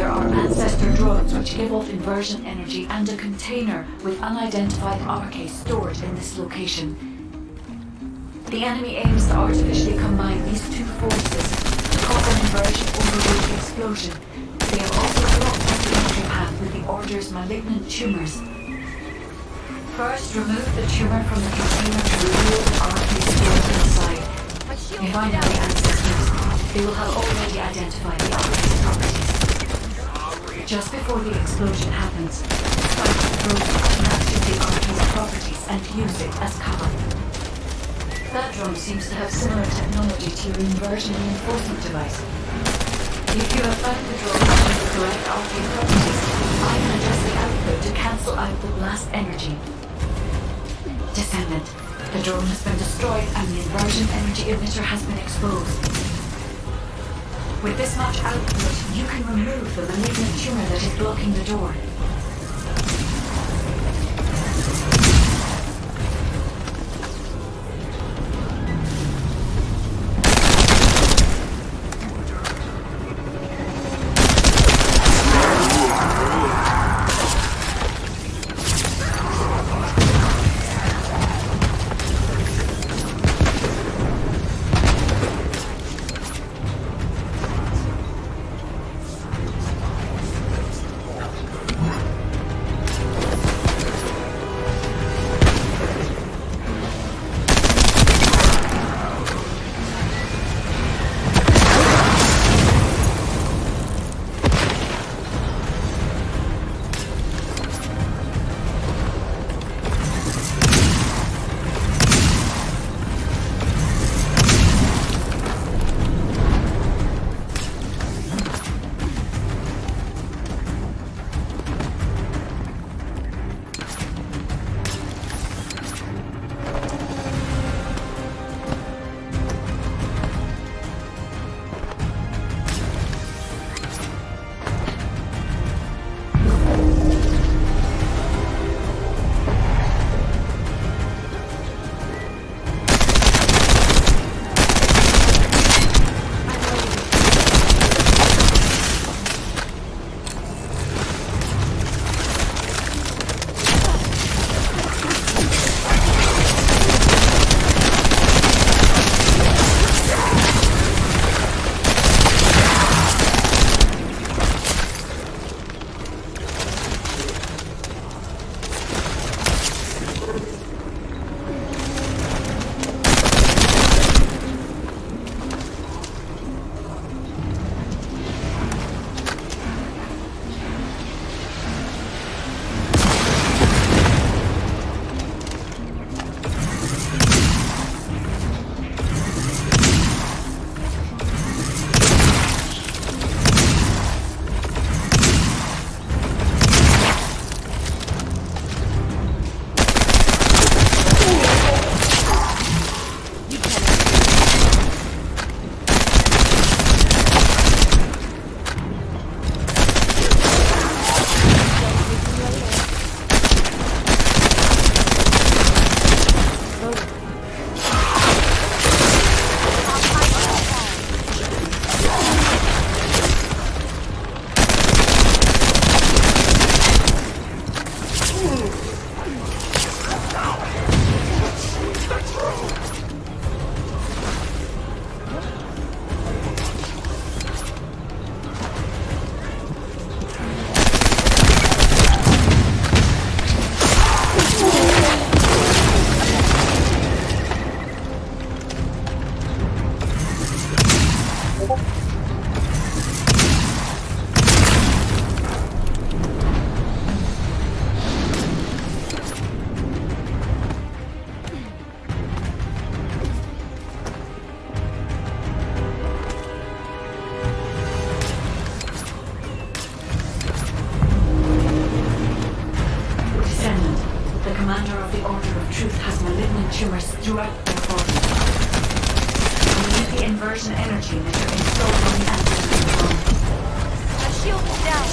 There are ancestor drones which give off inversion energy and a container with unidentified RK stored in this location. The enemy aims to artificially combine these two forces to cause an inversion overload explosion. They have also blocked the entry path with the Order's malignant tumors. First, remove the tumor from the container to reveal the RK stored inside. If I know the ancestors, they will have already identified the RK's properties. Just before the explosion happens, Spike throws capture the RK's properties and use it as cover. That drone seems to have similar technology to your inversion reinforcement device. If you have found the drone with the correct RK properties, I can adjust the output to cancel out the blast energy. Descendant, the drone has been destroyed and the inversion energy emitter has been exposed. With this much output, you can remove the malignant tumor that is blocking the door. tumors throughout their body. We need the inversion energy emitter installed on the antidote. My shield is down.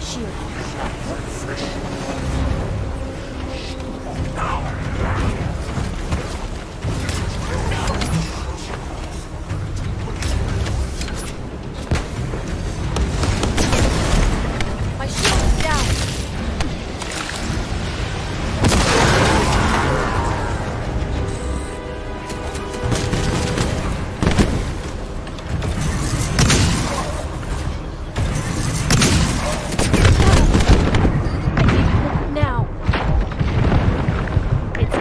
shield. My shield is down. Now. It's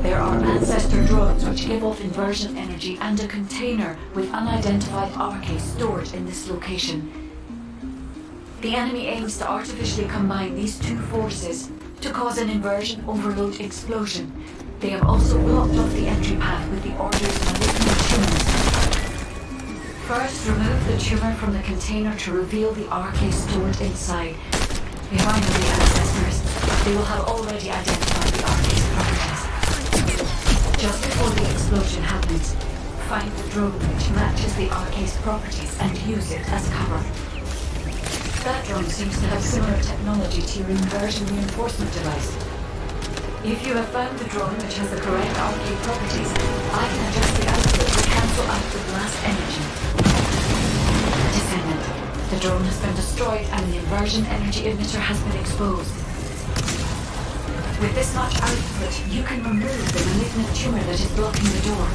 There are ancestor drones which give off inversion energy and a container with unidentified 𝐂𝐴 stored in this location. The enemy aims to artificially combine these two forces to cause an inversion overload explosion. They have also blocked off the entry path with the orders of malignant tumors. First, remove the tumor from the container to reveal the 𝐂𝐴 stored inside. Behind the ancestors, they will have already identified the 𝐂𝐴's properties. Just before the explosion happens, find the drone which matches the 𝐂𝐴's properties and use it as cover. That drone seems to have similar technology to your inversion reinforcement device. If you have found the drone which has the correct 𝐂𝐴 properties, I can adjust the output to cancel out the blast energy. Descendant, the drone has been destroyed and the inversion energy emitter has been exposed. With this much output, you can remove the malignant tumor that is blocking the door.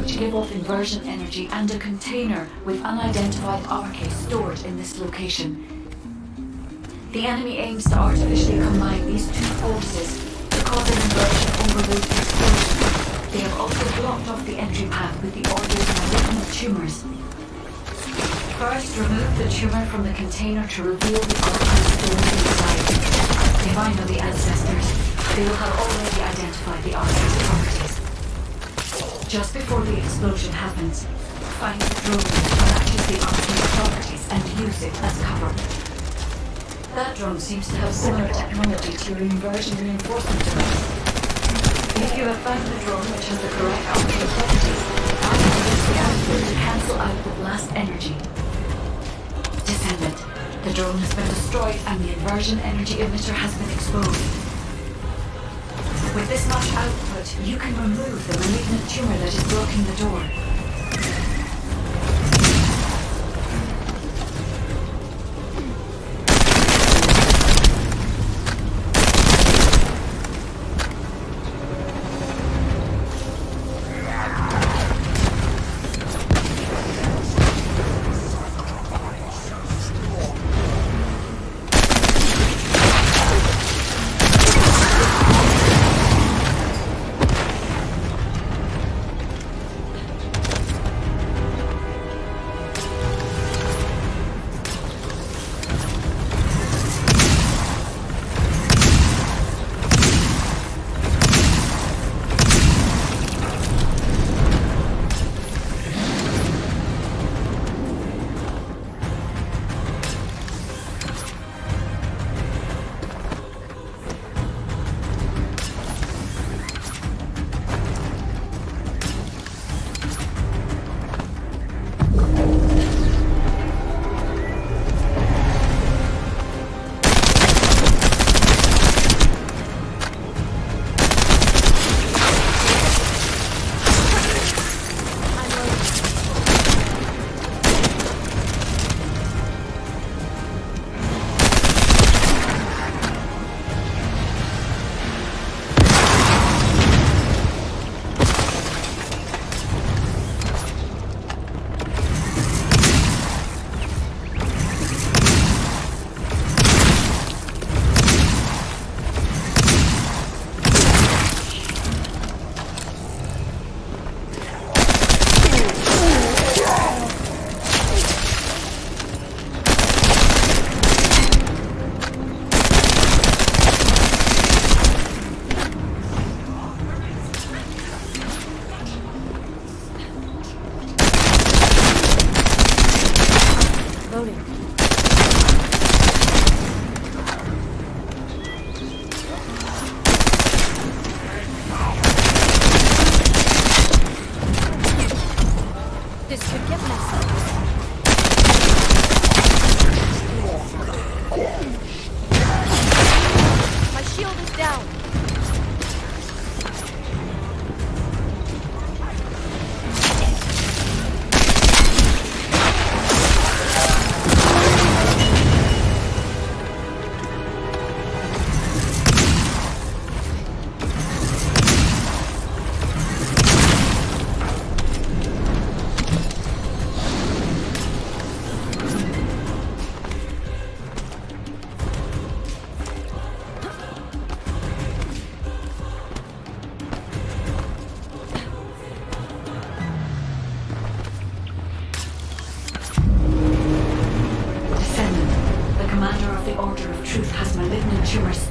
which give off inversion energy and a container with unidentified RK stored in this location. The enemy aims to artificially combine these two forces to cause an inversion overload explosion. They have also blocked off the entry path with the Order's malignant tumors. First, remove the tumor from the container to reveal the RK stored inside. If I know the ancestors, they will have already identified the RK's properties. Just before the explosion happens, find the drone that matches the RK's properties and use it as cover. That drone seems to have similar technology to your inversion reinforcement device. If you have found the drone which has the correct RK properties, I will use the output to cancel out the blast energy. Descendant, the drone has been destroyed and the inversion energy emitter has been exposed. With this much output, you can remove the malignant tumor that is blocking the door.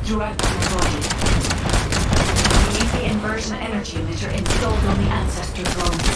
Throughout the body. We need the inversion energy emitter installed on the ancestor drone.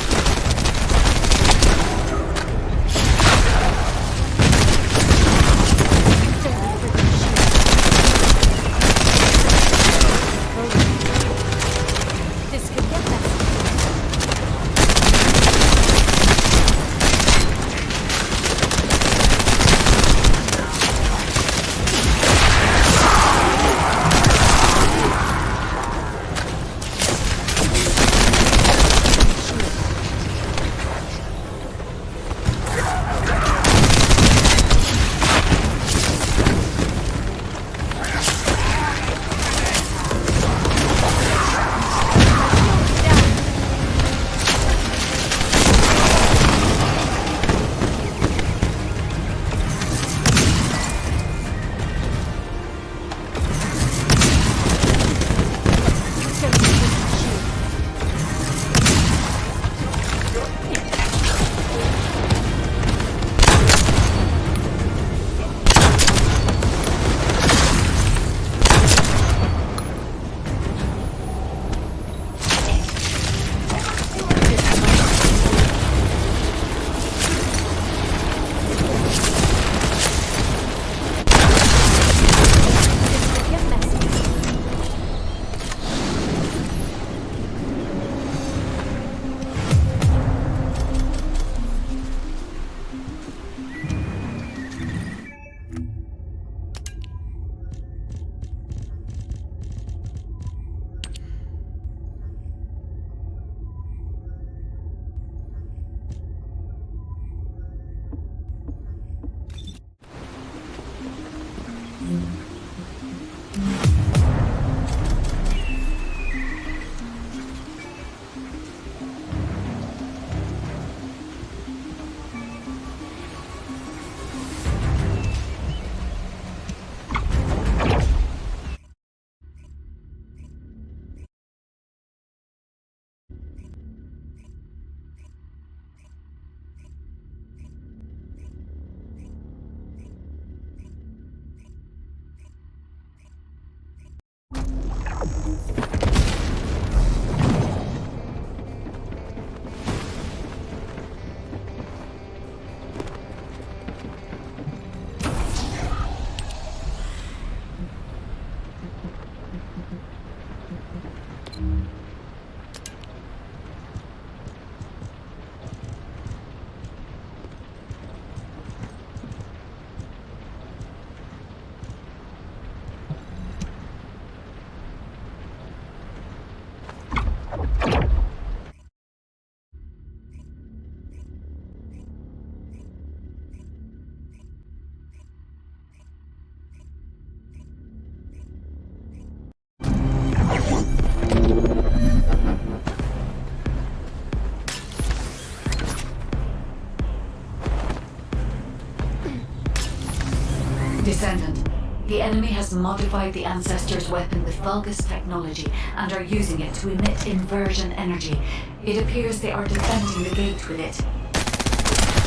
Descendant, the enemy has modified the Ancestor's weapon with Vulgus technology and are using it to emit inversion energy. It appears they are defending the gate with it.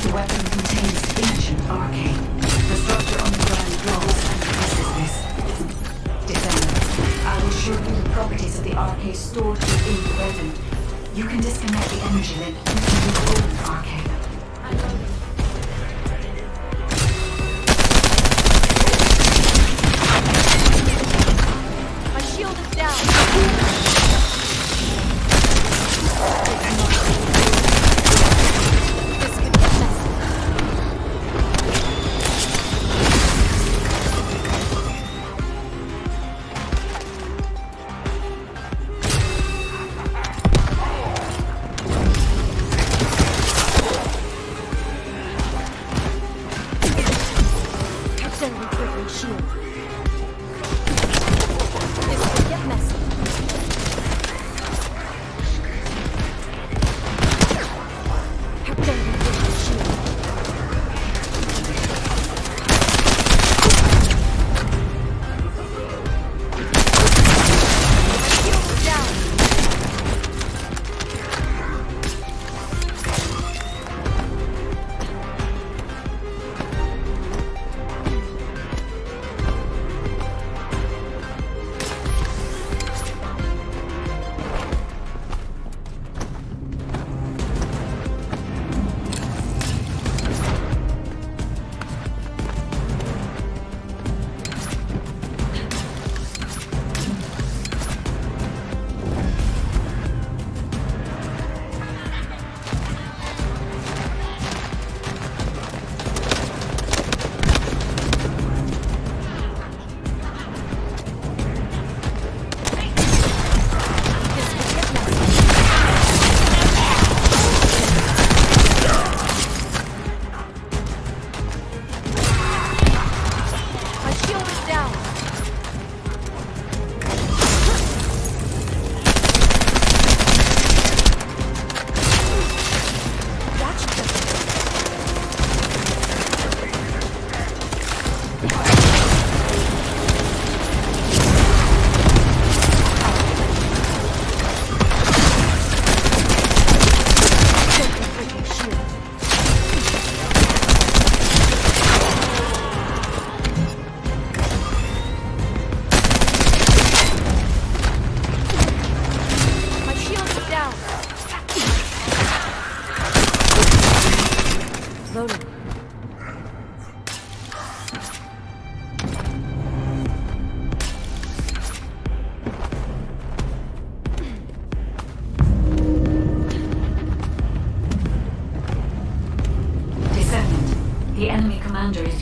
The weapon contains ancient arcane. The structure on the ground draws and resists this. Descendant, I will show you the properties of the arcane stored within the weapon. You can disconnect the energy link using your own arcane.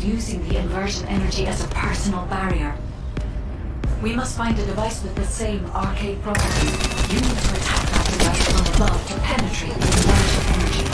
Using the inversion energy as a personal barrier. We must find a device with the same arcade properties. You need to attack that device from above to penetrate the inversion energy.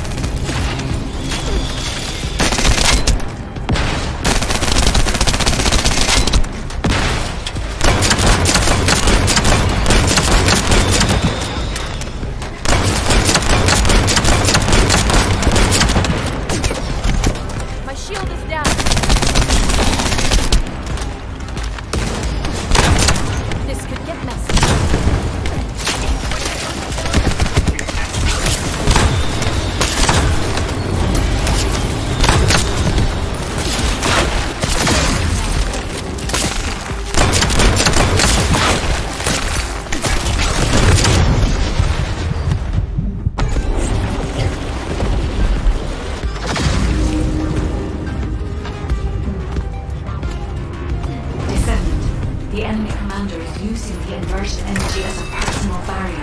The enemy commander is using the inversion energy as a personal barrier.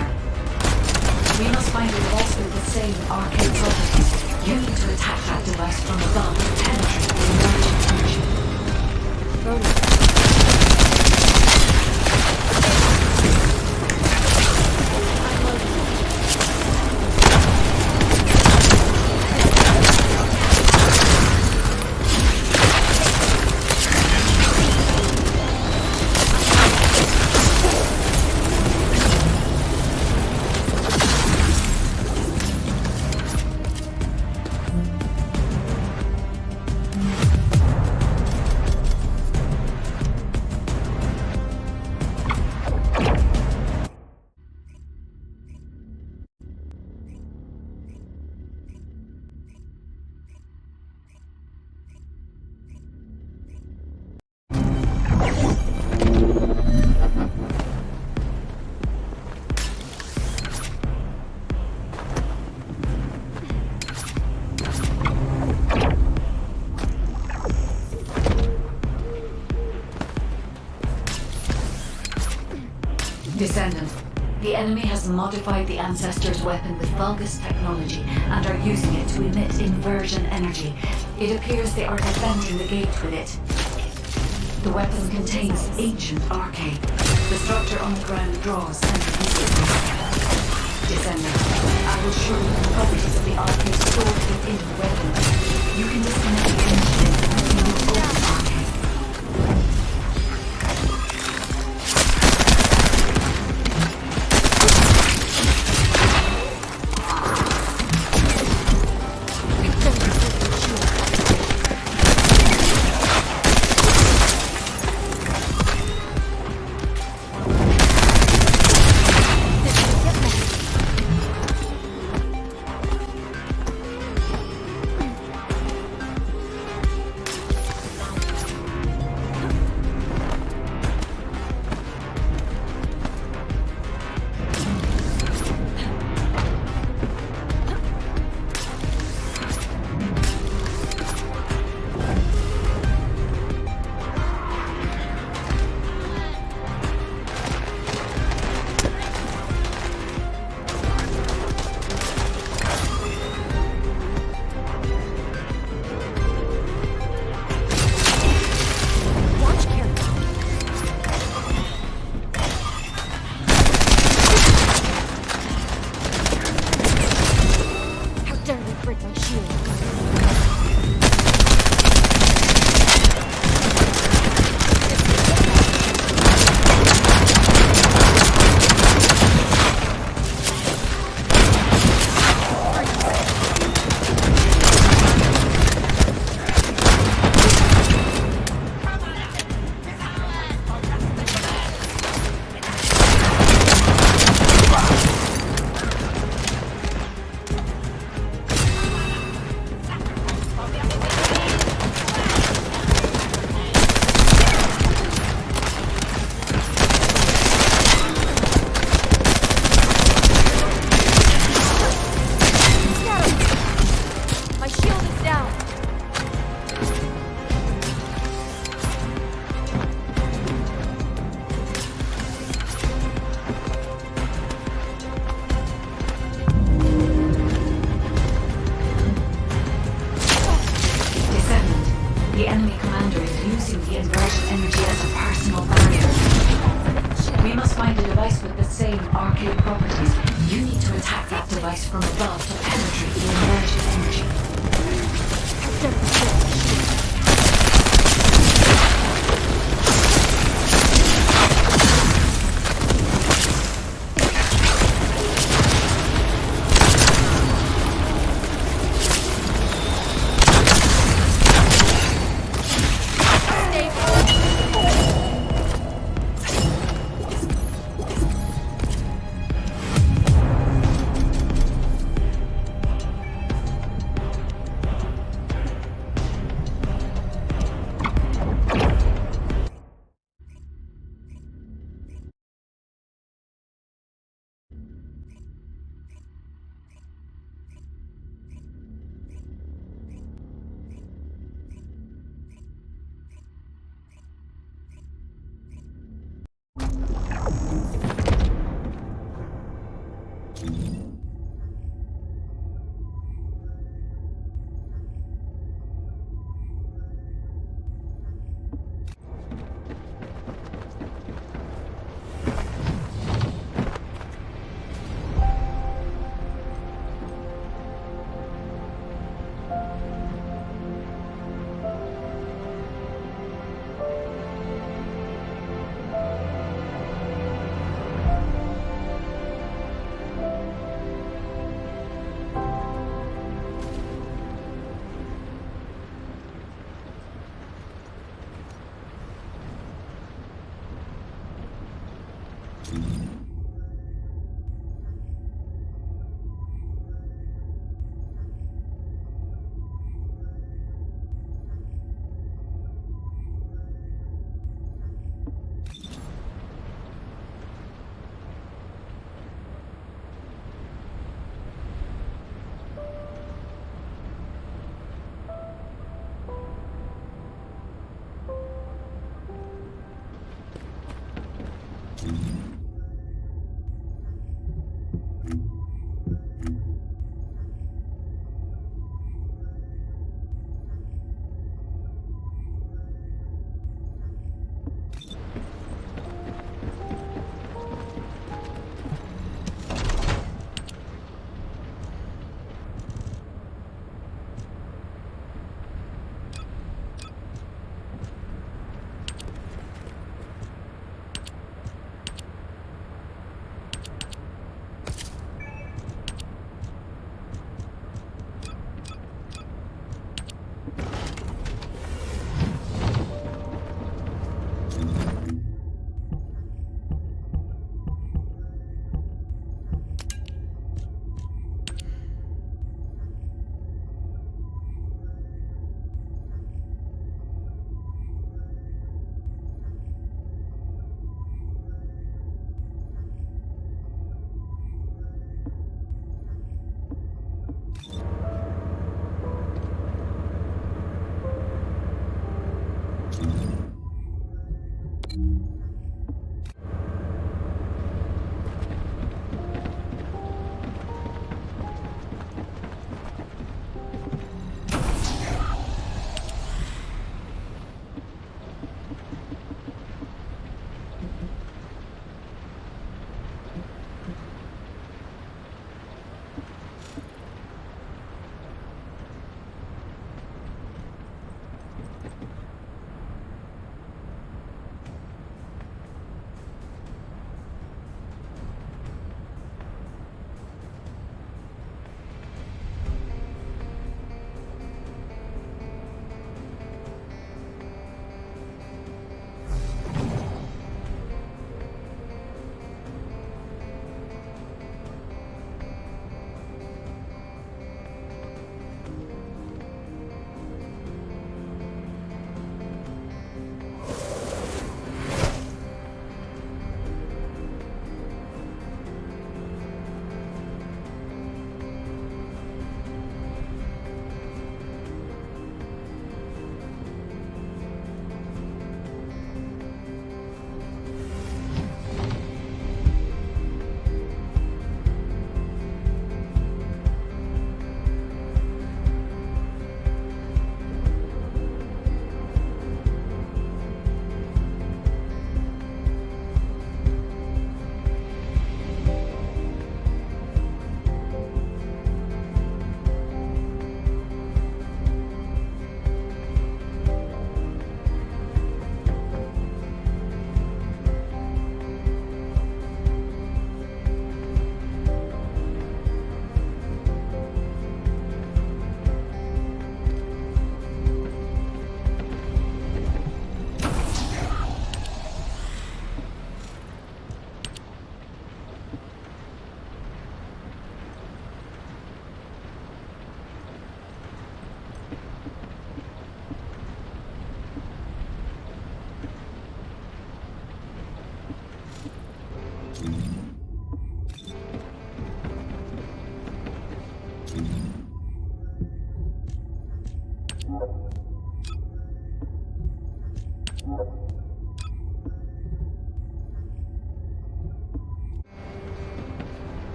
We must find a device with the same arcane properties. You need to attack that device from above to penetrate the emerging energy. Brody. Descendant, the enemy has modified the Ancestor's weapon with Vulgus technology and are using it to emit inversion energy. It appears they are defending the gate with it. The weapon contains ancient arcane. The structure on the ground draws and releases them. Descendant, I will show you the properties of the arcane stored within the weapon. You can disconnect the energy and remove all the arcane.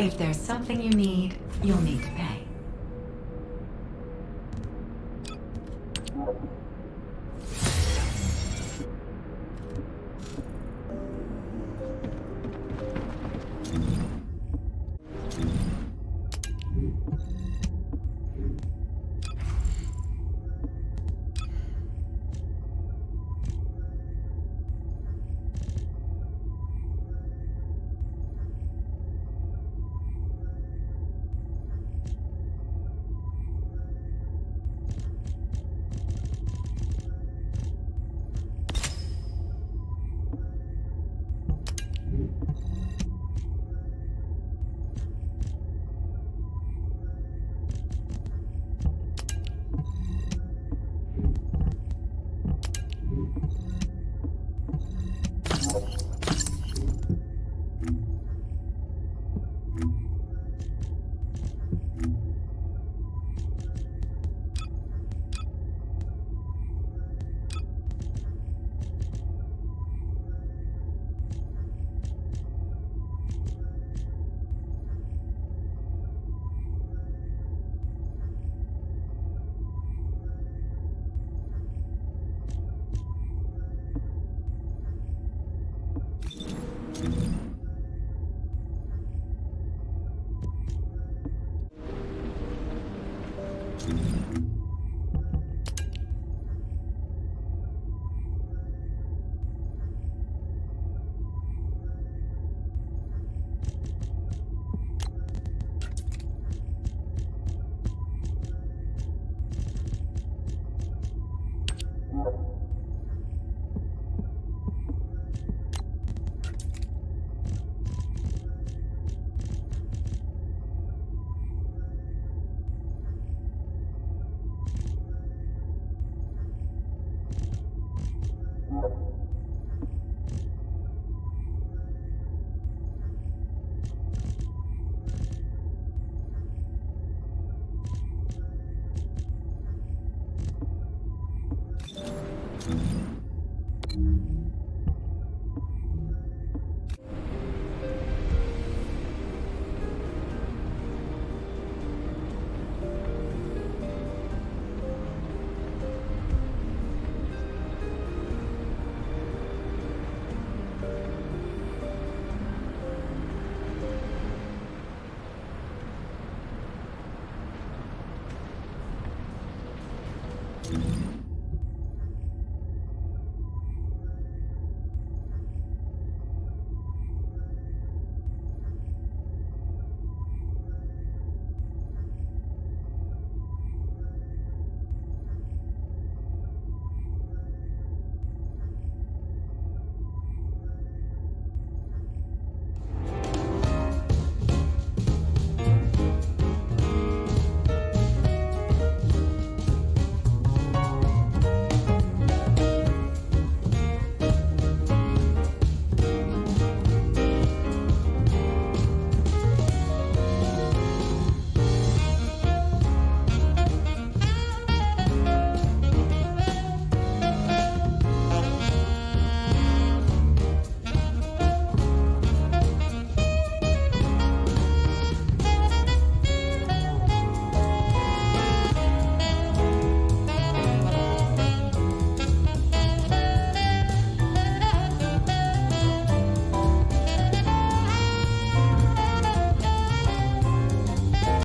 If there's something you need, you'll need to pay.